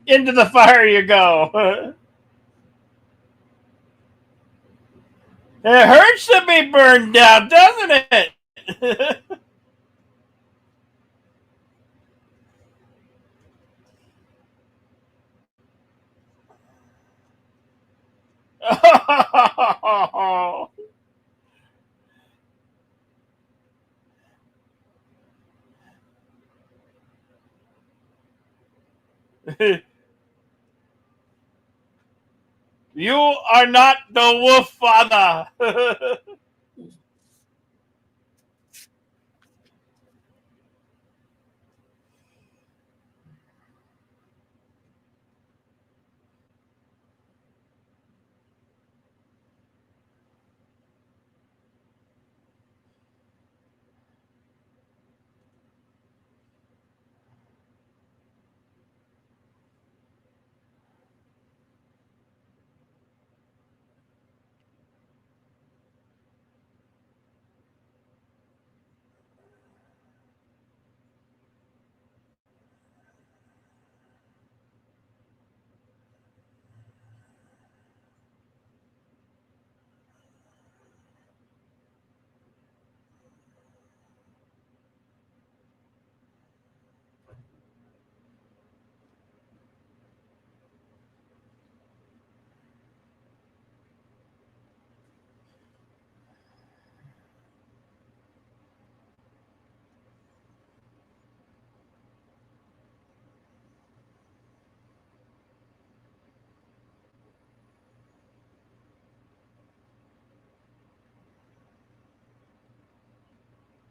Into the fire you go. It hurts to be burned out, doesn't it? Oh, You are not the wolf father.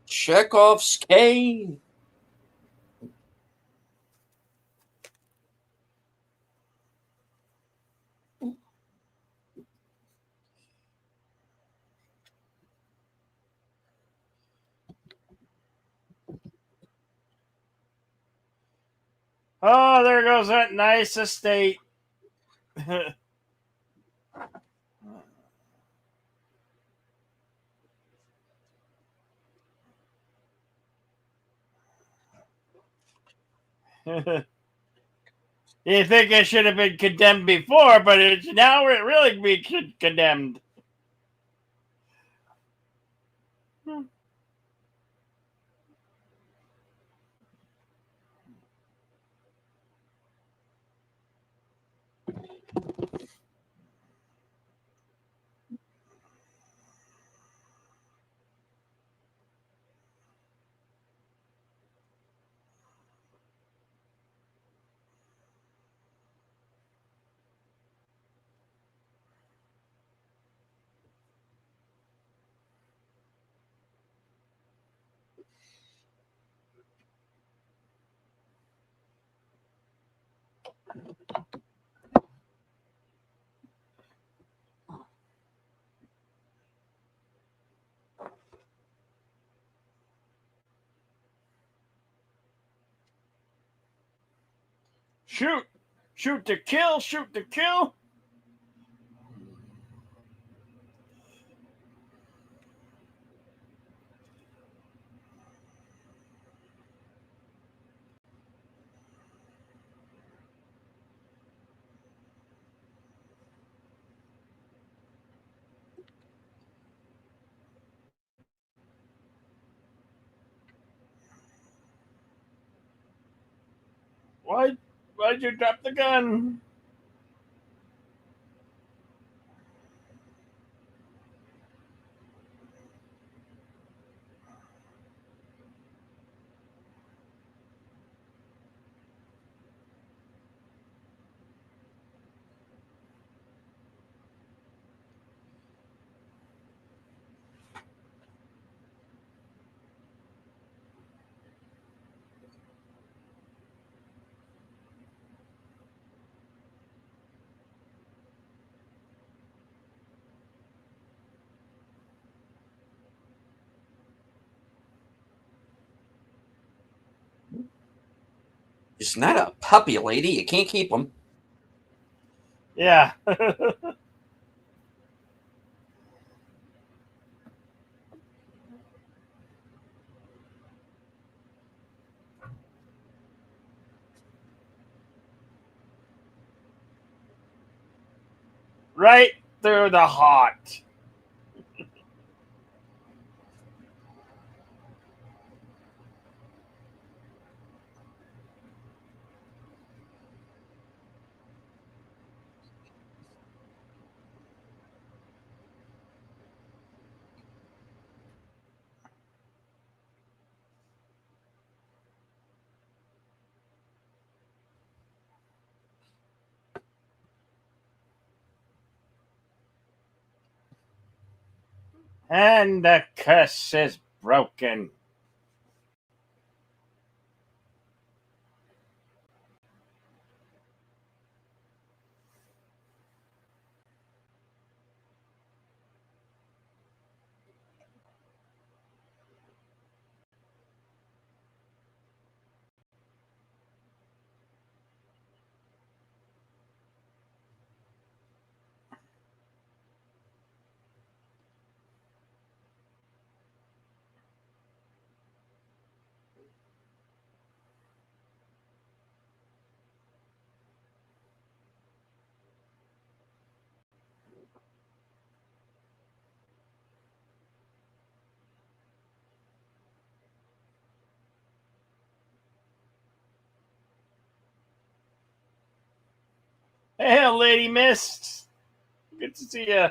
Chekhov's cane. Oh, there goes that nice estate. You think it should have been condemned before, but it's now it really be condemned. Shoot, shoot to kill, shoot to kill. Why? Why'd you drop the gun? He's not a puppy, lady. You can't keep him. Yeah. Right through the heart. And the curse is broken. Hey, Lady Mist. Good to see you.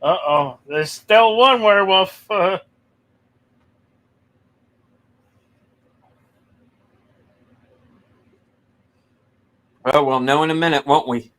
Uh-oh. There's still one werewolf. Oh, we'll know in a minute, won't we?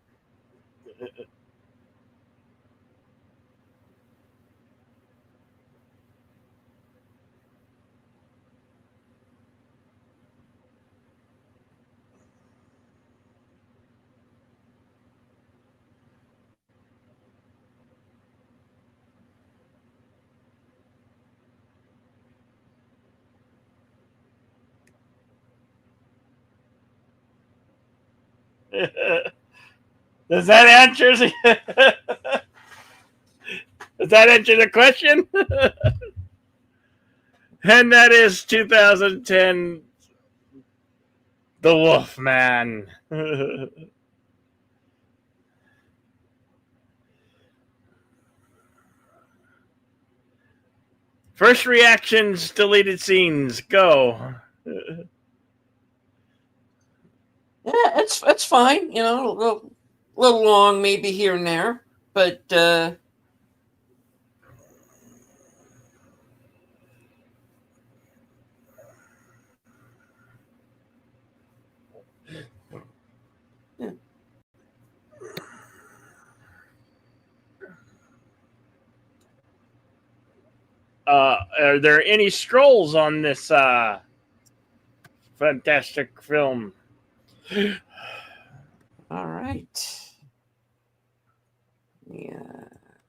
Does that answer does that answer the question? And that is 2010 The Wolfman. First reactions, deleted scenes, go. Yeah, it's fine. You know, little long maybe here and there, but yeah. Are there any scrolls on this fantastic film? All right. Yeah,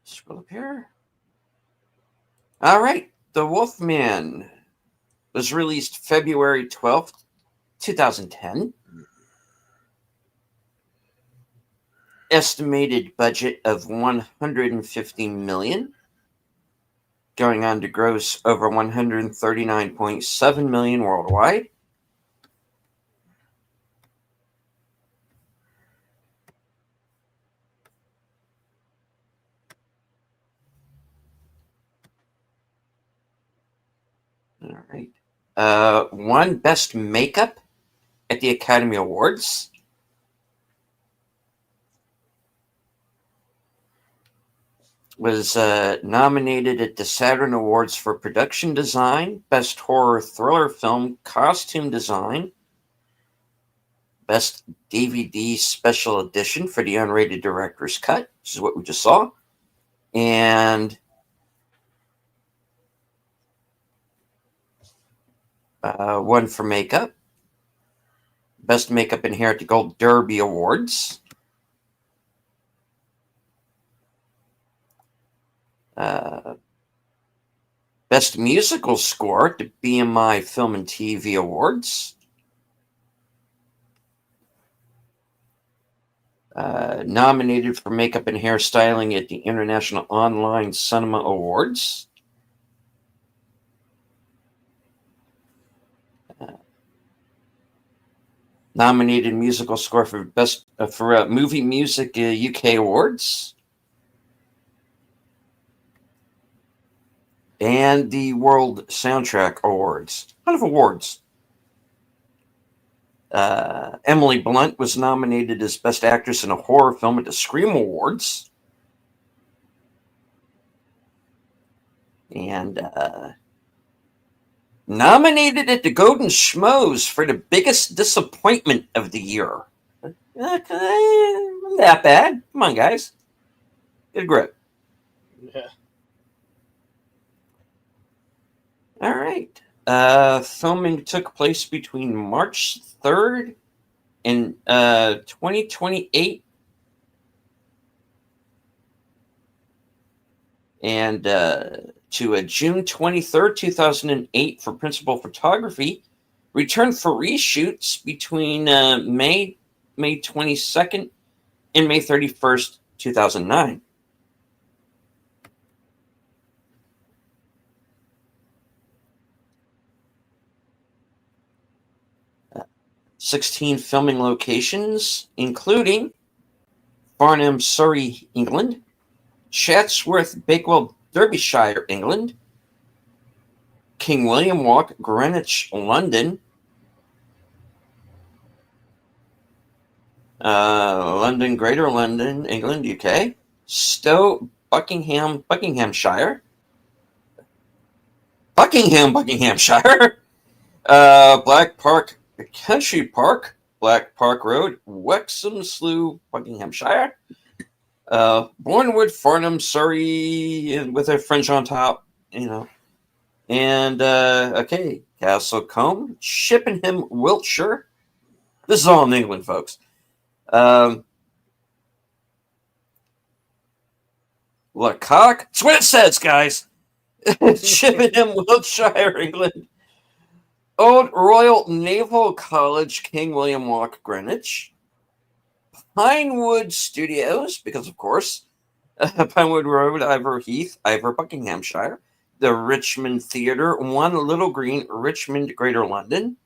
scroll up here. All right, The Wolfman was released February 12th, 2010. Estimated budget of 150 million, going on to gross over 139.7 million worldwide. All right. Won Best Makeup at the Academy Awards. Was nominated at the Saturn Awards for Production Design, Best Horror Thriller Film Costume Design, Best DVD Special Edition for the Unrated Director's Cut, which is what we just saw, and one for makeup. Best Makeup in Hair at the Gold Derby Awards. Best Musical Score at the BMI Film and TV Awards. Nominated for Makeup and Hairstyling at the International Online Cinema Awards. Nominated musical score for best for movie music UK Awards. and the World Soundtrack Awards. A lot of awards. Emily Blunt was nominated as Best Actress in a Horror Film at the Scream Awards. And nominated at the Golden Schmoes for the biggest disappointment of the year. Not that bad. Come on, guys. Get a grip. Yeah. All right. Filming took place between March 3rd and 2028. And to June 23rd, 2008 for principal photography. Returned for reshoots between May 22nd and May 31st, 2009. Uh, 16 filming locations, including Farnham, Surrey, England, Chatsworth, Bakewell, Derbyshire, England, King William Walk, Greenwich, London, London, Greater London, England, UK, Stowe, Buckinghamshire, Buckinghamshire, Black Park Country Park, Black Park Road, Wexham Slough, Buckinghamshire, Bournemouth, Farnham, Surrey, and with a fringe on top, and okay, Castle Combe, Chippenham, Wiltshire. This is all in England, folks. Lecoq. That's what it says, guys. Chippenham, Wiltshire, England. Old Royal Naval College, King William Walk, Greenwich. Pinewood Studios, because of course. Pinewood Road, Ivor Heath, Ivor, Buckinghamshire. The Richmond Theatre, 1 Little Green, Richmond, Greater London.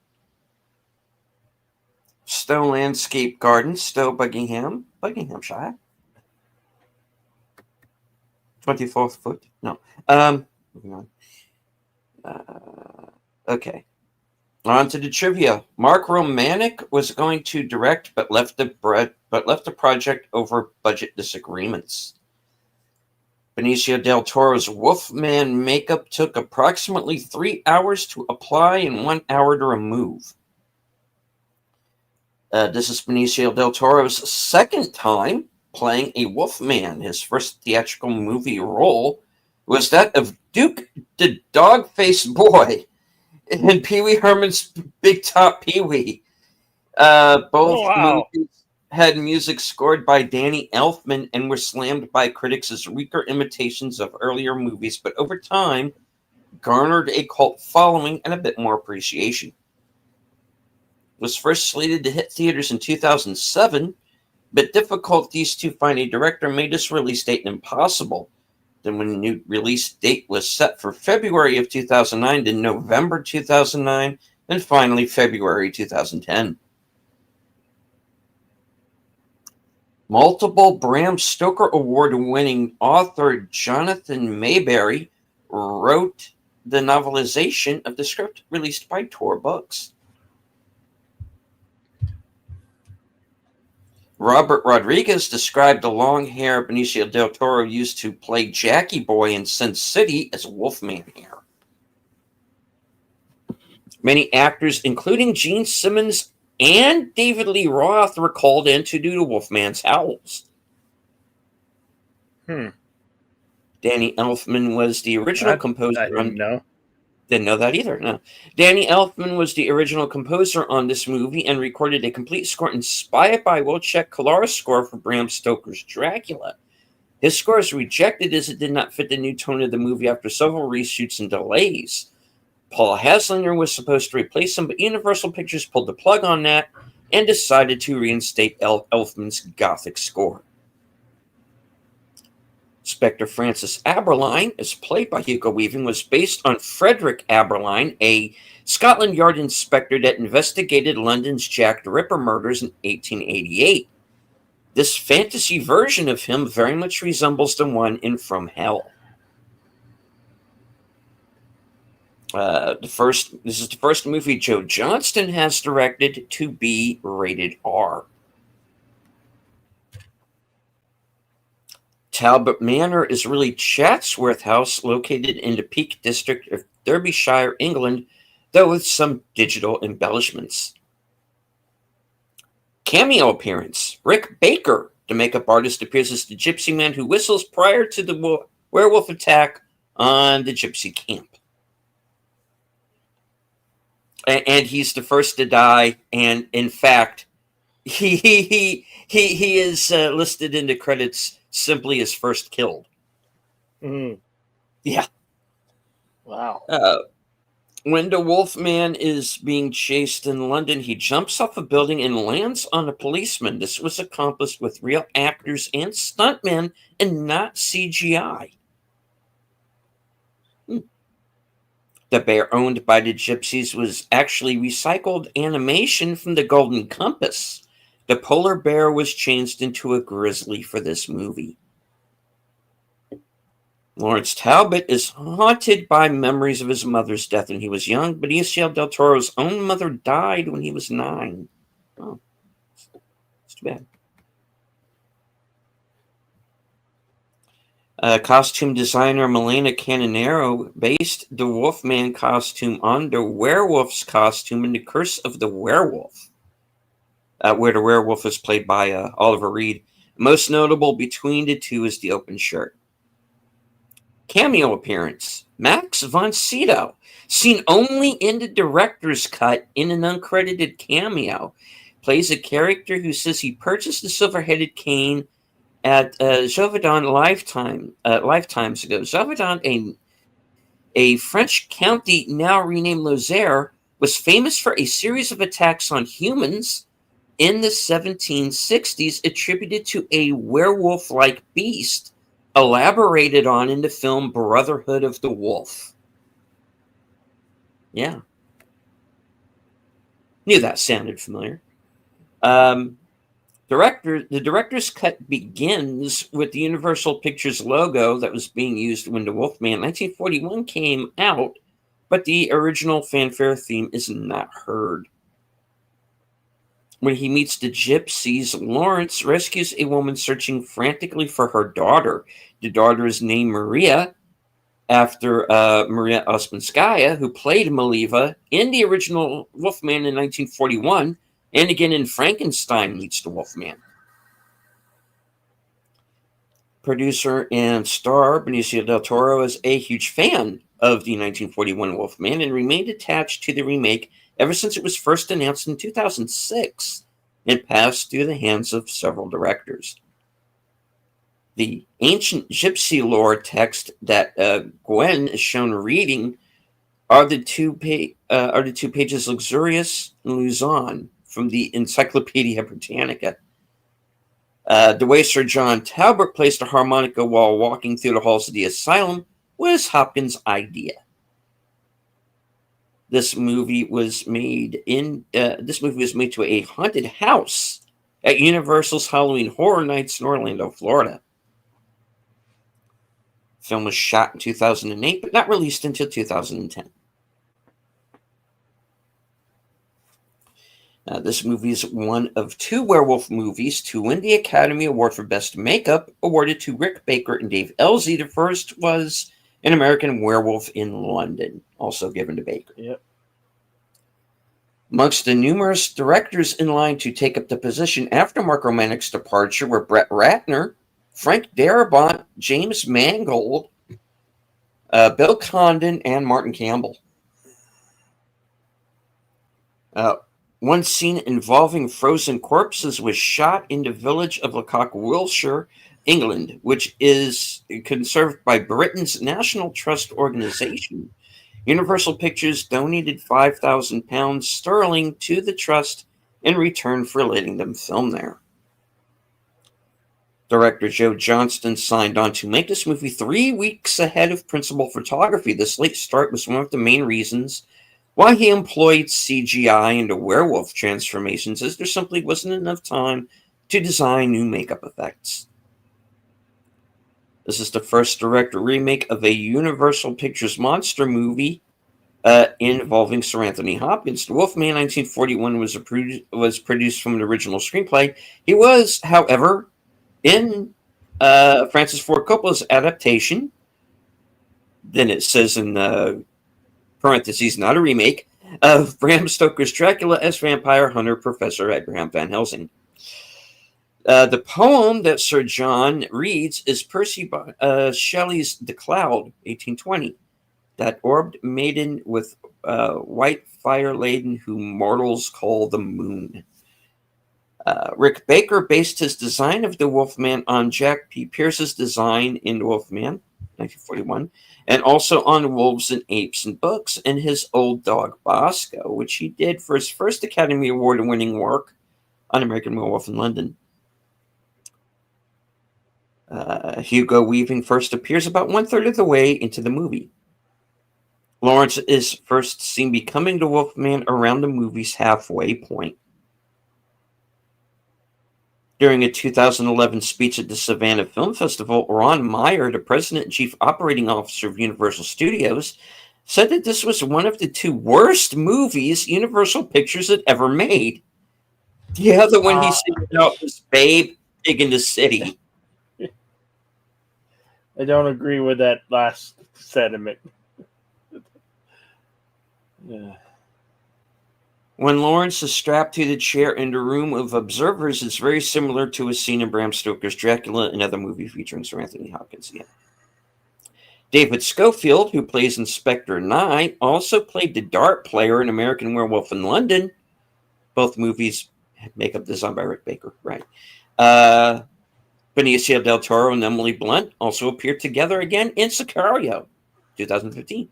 Stowe Landscape Gardens, Stowe, Buckinghamshire. 24th foot. No. Moving on. Okay. On to the trivia. Mark Romanek was going to direct, but left the project over budget disagreements. Benicio del Toro's Wolfman makeup took approximately 3 hours to apply and 1 hour to remove. This is Benicio del Toro's second time playing a Wolfman. His first theatrical movie role was that of Duke the Dog-Faced Boy in Pee Wee Herman's Big Top Pee Wee. Both movies had music scored by Danny Elfman and were slammed by critics as weaker imitations of earlier movies, but over time garnered a cult following and a bit more appreciation. Was first slated to hit theaters in 2007, but difficulties to find a director made its release date impossible. Then when the new release date was set for February of 2009, then November 2009, and finally February 2010. Multiple Bram Stoker Award-winning author Jonathan Mayberry wrote the novelization of the script released by Tor Books. Robert Rodriguez described the long hair Benicio del Toro used to play Jackie Boy in Sin City as Wolfman hair. Many actors, including Gene Simmons and David Lee Roth, were called in to do the Wolfman's howls. Danny Elfman was the original composer. I didn't know. Didn't know that either, no. Danny Elfman was the original composer on this movie and recorded a complete score inspired by Wojciech Kolar's score for Bram Stoker's Dracula. His score was rejected as it did not fit the new tone of the movie after several reshoots and delays. Paul Haslinger was supposed to replace him, but Universal Pictures pulled the plug on that and decided to reinstate Elfman's gothic score. Inspector Francis Aberline, as played by Hugo Weaving, was based on Frederick Aberline, a Scotland Yard inspector that investigated London's Jack the Ripper murders in 1888. This fantasy version of him very much resembles the one in From Hell. This is the first movie Joe Johnston has directed to be rated R. Talbot Manor is really Chatsworth House, located in the Peak District of Derbyshire, England, though with some digital embellishments. Cameo appearance: Rick Baker, the makeup artist, appears as the gypsy man who whistles prior to the werewolf attack on the gypsy camp. And he's the first to die, and in fact, he is listed in the credits simply as first killed. Yeah. Wow. When the Wolfman is being chased in London, he jumps off a building and lands on a policeman. This was accomplished with real actors and stuntmen and not CGI. The bear owned by the gypsies was actually recycled animation from the Golden Compass. The polar bear was changed into a grizzly for this movie. Lawrence Talbot is haunted by memories of his mother's death when he was young, but Benicio del Toro's own mother died when he was 9. Oh, it's too bad. Costume designer Milena Canonero based the Wolfman costume on the werewolf's costume in The Curse of the Werewolf, where the werewolf is played by Oliver Reed. Most notable between the two is the open shirt. Cameo appearance: Max von Sydow, seen only in the director's cut in an uncredited cameo, plays a character who says he purchased the silver-headed cane at Gévaudan lifetimes ago. Gévaudan, a French county now renamed Lozère, was famous for a series of attacks on humans in the 1760s attributed to a werewolf-like beast elaborated on in the film Brotherhood of the Wolf. Yeah. Knew that sounded familiar. The director's cut begins with the Universal Pictures logo that was being used when The Wolfman 1941 came out, but the original fanfare theme is not heard. When he meets the gypsies, Lawrence rescues a woman searching frantically for her daughter. The daughter is named Maria, after Maria Ospinskaya, who played Maliva in the original Wolfman in 1941, and again in Frankenstein Meets the Wolfman. Producer and star Benicio del Toro is a huge fan of the 1941 Wolfman and remained attached to the remake ever since it was first announced in 2006 and passed through the hands of several directors. The ancient gypsy lore text that Gwen is shown reading are the two pages Luxurious and Luzon from the Encyclopedia Britannica. The way Sir John Talbot placed a harmonica while walking through the halls of the asylum was Hopkins' idea. This movie was made to a haunted house at Universal's Halloween Horror Nights in Orlando, Florida. The film was shot in 2008, but not released until 2010. This movie is one of 2 werewolf movies to win the Academy Award for Best Makeup, awarded to Rick Baker and Dave Elzy. The first was An American Werewolf in London, also given to Baker. Yep. Amongst the numerous directors in line to take up the position after Mark Romanik's departure were Brett Ratner, Frank Darabont, James Mangold, Bill Condon, and Martin Campbell. One scene involving frozen corpses was shot in the village of Lecoq, Wiltshire, England, which is conserved by Britain's National Trust organization. Universal Pictures donated £5,000 to the trust in return for letting them film there. Director Joe Johnston signed on to make this movie 3 weeks ahead of principal photography. This late start was one of the main reasons why he employed CGI into werewolf transformations, as there simply wasn't enough time to design new makeup effects. This is the first direct remake of a Universal Pictures monster movie involving Sir Anthony Hopkins. The Wolfman 1941 was produced from an original screenplay. He was, however, in Francis Ford Coppola's adaptation. Then it says in parentheses, not a remake, of Bram Stoker's Dracula as vampire hunter Professor Abraham Van Helsing. The poem that Sir John reads is Percy Shelley's The Cloud, 1820. That orbed maiden with white fire laden, whom mortals call the moon. Rick Baker based his design of the Wolfman on Jack P. Pierce's design in The Wolfman, 1941, and also on Wolves and Apes and Books and his Old Dog Bosco, which he did for his first Academy Award-winning work on American Werewolf in London. Hugo Weaving first appears about 1/3 of the way into the movie. Lawrence is first seen becoming the Wolfman around the movie's halfway point. During a 2011 speech at the Savannah Film Festival, Ron Meyer, the president and chief operating officer of Universal Studios, said that this was one of the 2 worst movies Universal Pictures had ever made. The other one he singled out was Babe, Big in the City. I don't agree with that last sentiment. Yeah. When Lawrence is strapped to the chair in the room of observers, it's very similar to a scene in Bram Stoker's Dracula, another movie featuring Sir Anthony Hopkins. Yeah. David Schofield, who plays Inspector Nye, also played the dart player in American Werewolf in London. Both movies had makeup designed by Rick Baker, right? Benicio del Toro and Emily Blunt also appeared together again in Sicario, 2015.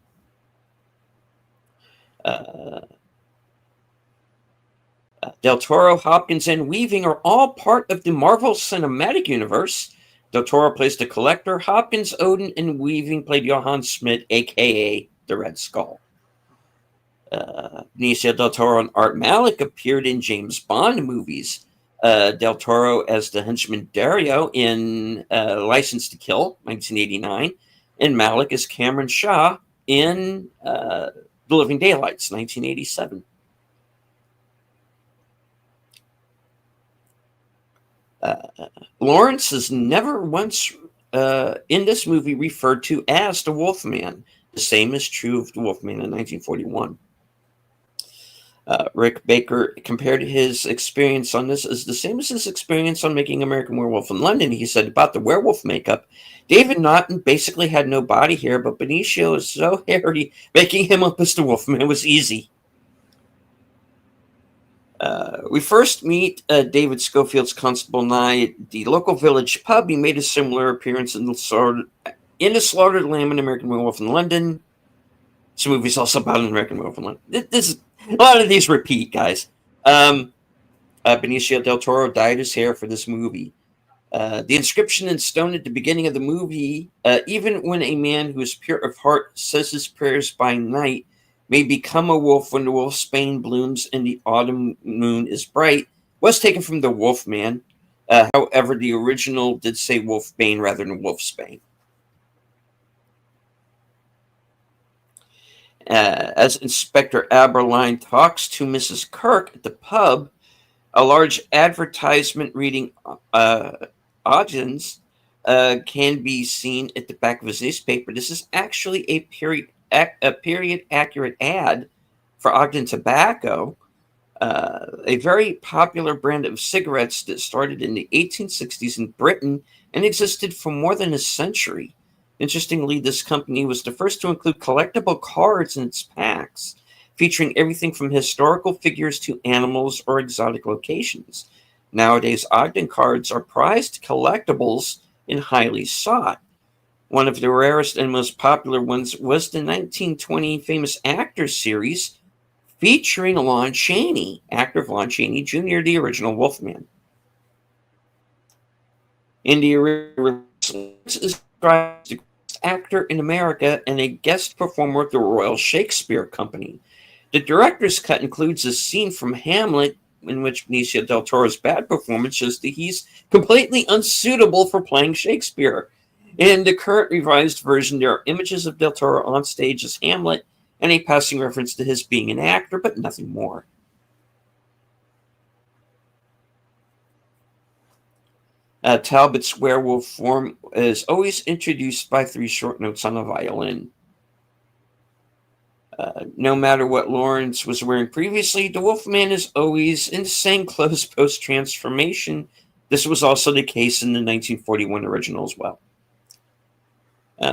Del Toro, Hopkins, and Weaving are all part of the Marvel Cinematic Universe. Del Toro plays the Collector, Hopkins, Odin, and Weaving played Johann Schmidt, a.k.a. the Red Skull. Benicio del Toro and Art Malik appeared in James Bond movies. Del Toro as the henchman Dario in License to Kill, 1989, and Malik as Cameron Shaw in The Living Daylights, 1987. Lawrence is never once in this movie referred to as the Wolfman. The same is true of the Wolfman in 1941. Rick Baker compared his experience on this as the same as his experience on making American Werewolf in London. He said about the werewolf makeup, David Naughton basically had no body hair, but Benicio is so hairy, making him up as the Wolfman was easy. We first meet David Schofield's Constable Nye at the local village pub. He made a similar appearance in the Slaughtered Lamb in American Werewolf in London. This movie's also about an American Werewolf in London. This is a lot of these repeat, guys. Benicio del Toro dyed his hair for this movie. The inscription in stone at the beginning of the movie, even when a man who is pure of heart says his prayers by night, may become a wolf when the wolf's bane blooms and the autumn moon is bright, was taken from the Wolfman. However, the original did say wolfbane rather than wolfsbane. As Inspector Aberline talks to Mrs. Kirk at the pub, a large advertisement reading Ogden's can be seen at the back of his newspaper. This is actually a period-accurate ad for Ogden Tobacco, a very popular brand of cigarettes that started in the 1860s in Britain and existed for more than a century. Interestingly, this company was the first to include collectible cards in its packs, featuring everything from historical figures to animals or exotic locations. Nowadays, Ogden cards are prized collectibles and highly sought. One of the rarest and most popular ones was the 1920 Famous Actors series featuring Lon Chaney, actor Lon Chaney Jr., the original Wolfman. In the original, is described as the greatest actor in America and a guest performer at the Royal Shakespeare Company. The director's cut includes a scene from Hamlet in which Benicio del Toro's bad performance shows that he's completely unsuitable for playing Shakespeare. In the current revised version, there are images of del Toro on stage as Hamlet and a passing reference to his being an actor, but nothing more. Talbot's werewolf form is always introduced by 3 short notes on a violin. No matter what Lawrence was wearing previously, the Wolfman is always in the same clothes post-transformation. This was also the case in the 1941 original as well.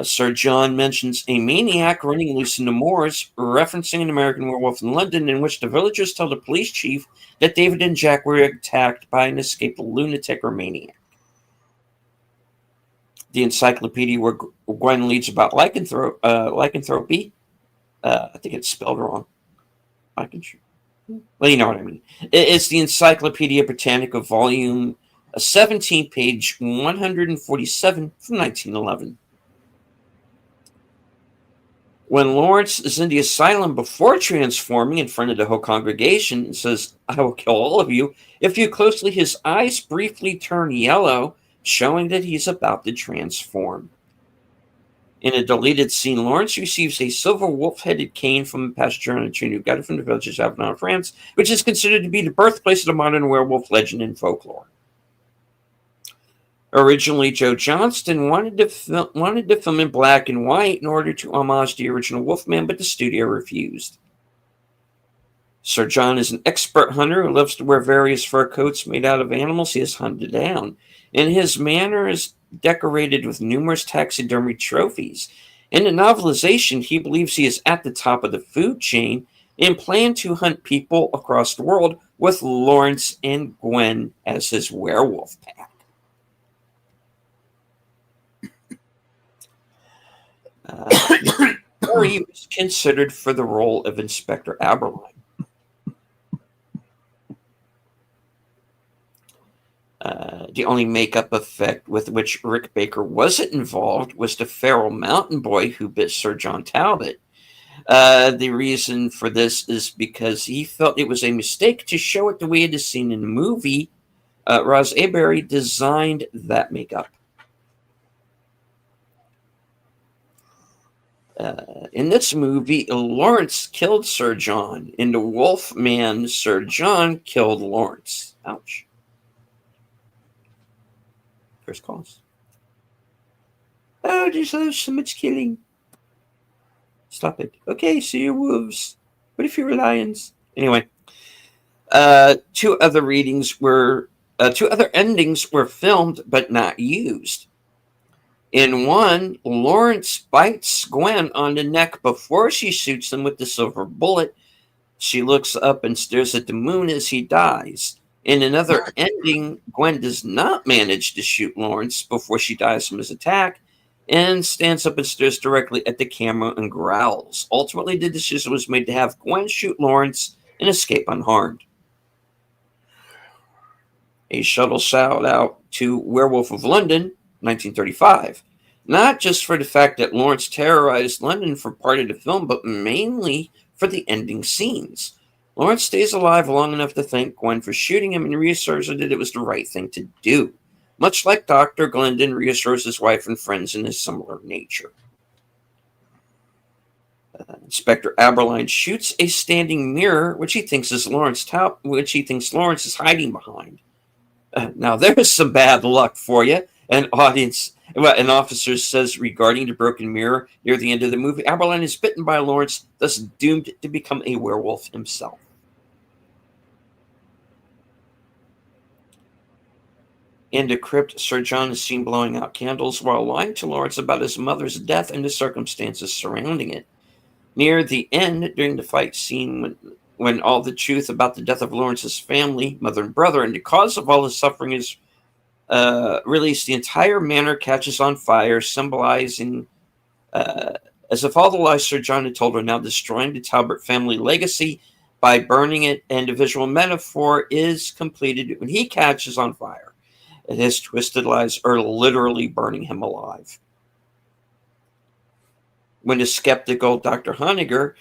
Sir John mentions a maniac running loose in the moors, referencing an American werewolf in London, in which the villagers tell the police chief that David and Jack were attacked by an escaped lunatic or maniac. The encyclopedia where Gwen reads about lycanthropy, I think it's spelled wrong. Well, you know what I mean. It's the Encyclopedia Britannica, volume 17, page 147 from 1911. When Lawrence is in the asylum before transforming in front of the whole congregation and says, "I will kill all of you," if you closely, his eyes briefly turn yellow, showing that he's about to transform. In a deleted scene, Lawrence receives a silver wolf-headed cane from a pasture on a tree who got it from the villages of Avenel, France, which is considered to be the birthplace of the modern werewolf legend and folklore. Originally, Joe Johnston wanted to film in black and white in order to homage the original Wolfman, but the studio refused. Sir John is an expert hunter who loves to wear various fur coats made out of animals he has hunted down, and his manor is decorated with numerous taxidermy trophies. In the novelization, he believes he is at the top of the food chain and planned to hunt people across the world with Lawrence and Gwen as his werewolf pack. He was considered for the role of Inspector Aberline. The only makeup effect with which Rick Baker wasn't involved was the feral mountain boy who bit Sir John Talbot. The reason for this is because he felt it was a mistake to show it the way it is seen in the movie. Roz Avery designed that makeup. In this movie, Lawrence killed Sir John. In the Wolfman, Sir John killed Lawrence. Ouch. First cause. Oh, there's so much killing. Stop it. Okay, so you're wolves. What if you're lions? Anyway, two other endings were filmed but not used. In one, Lawrence bites Gwen on the neck before she shoots him with the silver bullet. She looks up and stares at the moon as he dies. In another ending, Gwen does not manage to shoot Lawrence before she dies from his attack and stands up and stares directly at the camera and growls. Ultimately, the decision was made to have Gwen shoot Lawrence and escape unharmed. A shuttle shout out to Werewolf of London, 1935. Not just for the fact that Lawrence terrorized London for part of the film, but mainly for the ending scenes. Lawrence stays alive long enough to thank Gwen for shooting him and reassures her that it was the right thing to do. Much like Dr. Glendon reassures his wife and friends in a similar nature. Inspector Aberline shoots a standing mirror, which he thinks Lawrence is hiding behind. Now there's some bad luck for you. An officer says regarding the broken mirror near the end of the movie, Aberline is bitten by Lawrence, thus doomed to become a werewolf himself. In the crypt, Sir John is seen blowing out candles while lying to Lawrence about his mother's death and the circumstances surrounding it. Near the end, during the fight scene, when all the truth about the death of Lawrence's family, mother and brother, and the cause of all his suffering is released, the entire manor catches on fire, symbolizing, as if all the lies Sir John had told are now destroying the Talbot family legacy by burning it, and the visual metaphor is completed when he catches on fire. And his twisted lies are literally burning him alive. When the skeptical Dr. Honegger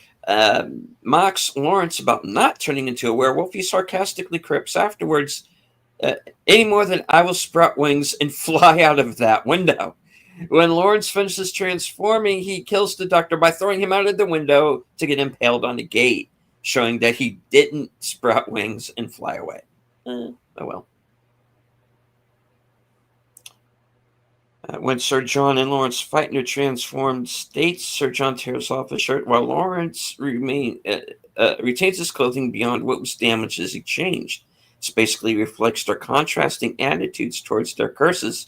mocks Lawrence about not turning into a werewolf, he sarcastically quips afterwards, any more than I will sprout wings and fly out of that window. When Lawrence finishes transforming, he kills the Doctor by throwing him out of the window to get impaled on the gate, showing that he didn't sprout wings and fly away. Oh well. When Sir John and Lawrence fight in their transformed states, Sir John tears off his shirt while Lawrence retains his clothing beyond what was damaged as he changed. This basically reflects their contrasting attitudes towards their curses.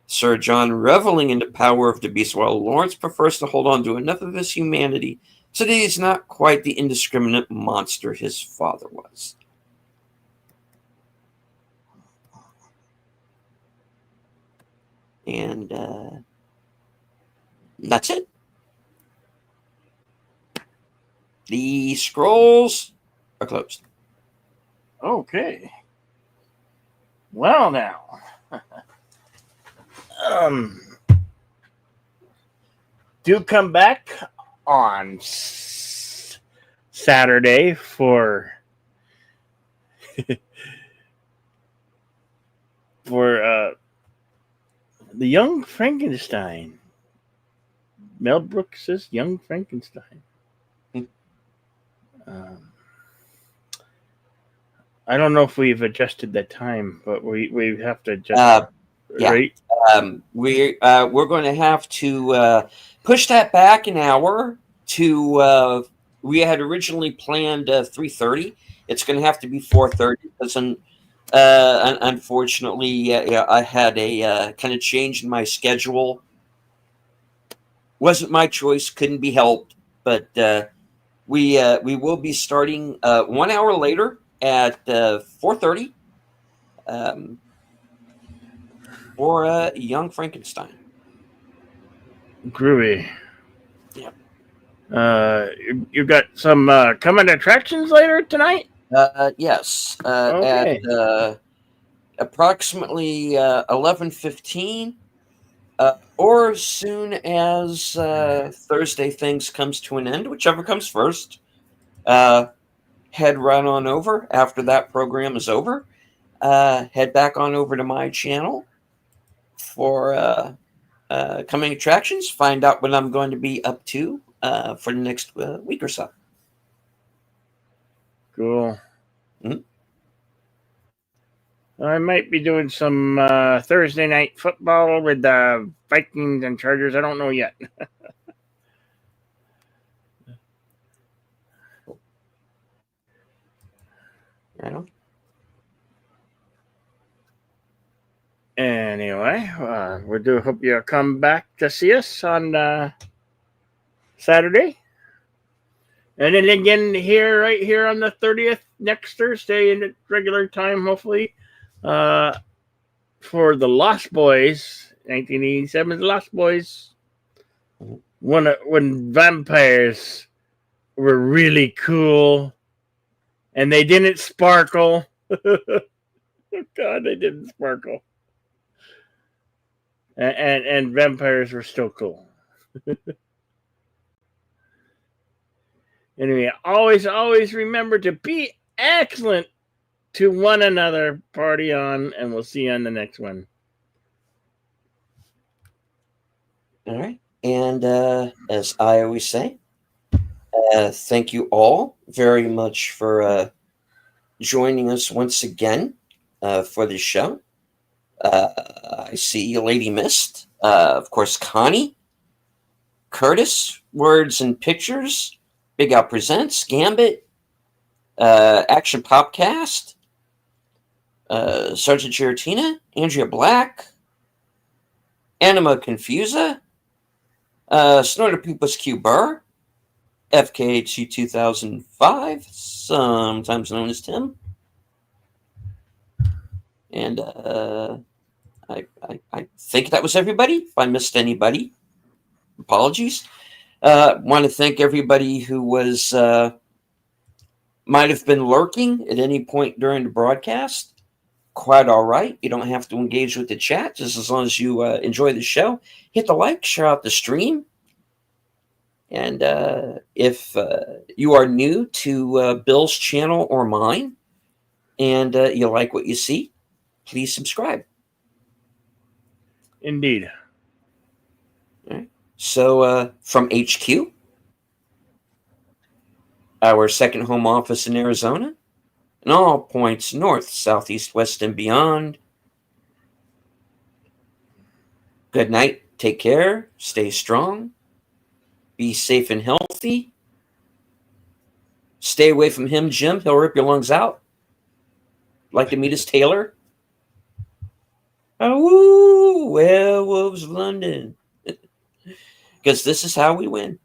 Sir John reveling in the power of the beast, while Lawrence prefers to hold on to enough of his humanity so that he's not quite the indiscriminate monster his father was. And that's it. The scrolls are closed. Okay. Well, now. Do come back on Saturday for the Young Frankenstein. Mel Brooks's Young Frankenstein. I don't know if we've adjusted the time, but we have to adjust. Yeah. Right? We're going to have to push that back an hour to. We had originally planned 3:30. It's going to have to be 4:30 because unfortunately, I had a kind of change in my schedule. Wasn't my choice, couldn't be helped, but we will be starting 1 hour later at 4:30 for Young Frankenstein. Groovy. Yep. You got some coming attractions later tonight? Yes. Okay. At approximately 11:15, or as soon as Thursday things comes to an end, whichever comes first. Head right on over after that program is over. Head back on over to my channel for coming attractions. Find out what I'm going to be up to for the next week or so. Cool. Mm-hmm. I might be doing some Thursday night football with the Vikings and Chargers. I don't know yet. Right on. Anyway, we do hope you come back to see us on Saturday. And then again right here on the 30th, next Thursday in regular time, hopefully, for the Lost Boys, 1987's Lost Boys. When vampires were really cool and they didn't sparkle. Oh God, they didn't sparkle. And vampires were still cool. Anyway, always remember to be excellent to one another. Party on, and we'll see you on the next one. All right. And as I always say, thank you all very much for joining us once again for this show. I see Lady Mist, of course, Connie, Curtis, Words and Pictures, Big Al Presents, Gambit, Action Popcast, Sergeant Giratina, Andrea Black, Anima Confusa, Snorter Pupus Q Burr, FKH 2005, sometimes known as Tim. And I think that was everybody. If I missed anybody, apologies. Want to thank everybody who was might have been lurking at any point during the broadcast. Quite all right. You don't have to engage with the chat, just as long as you enjoy the show. Hit the like, share out the stream. And if you are new to Bill's channel or mine, and you like what you see, please subscribe. Indeed. So, from HQ, our second home office in Arizona, and all points north, south, east, west, and beyond, good night, take care, stay strong, be safe and healthy. Stay away from him, Jim. He'll rip your lungs out. Like to meet his tailor? Oh, woo, werewolves of London. Because this is how we win.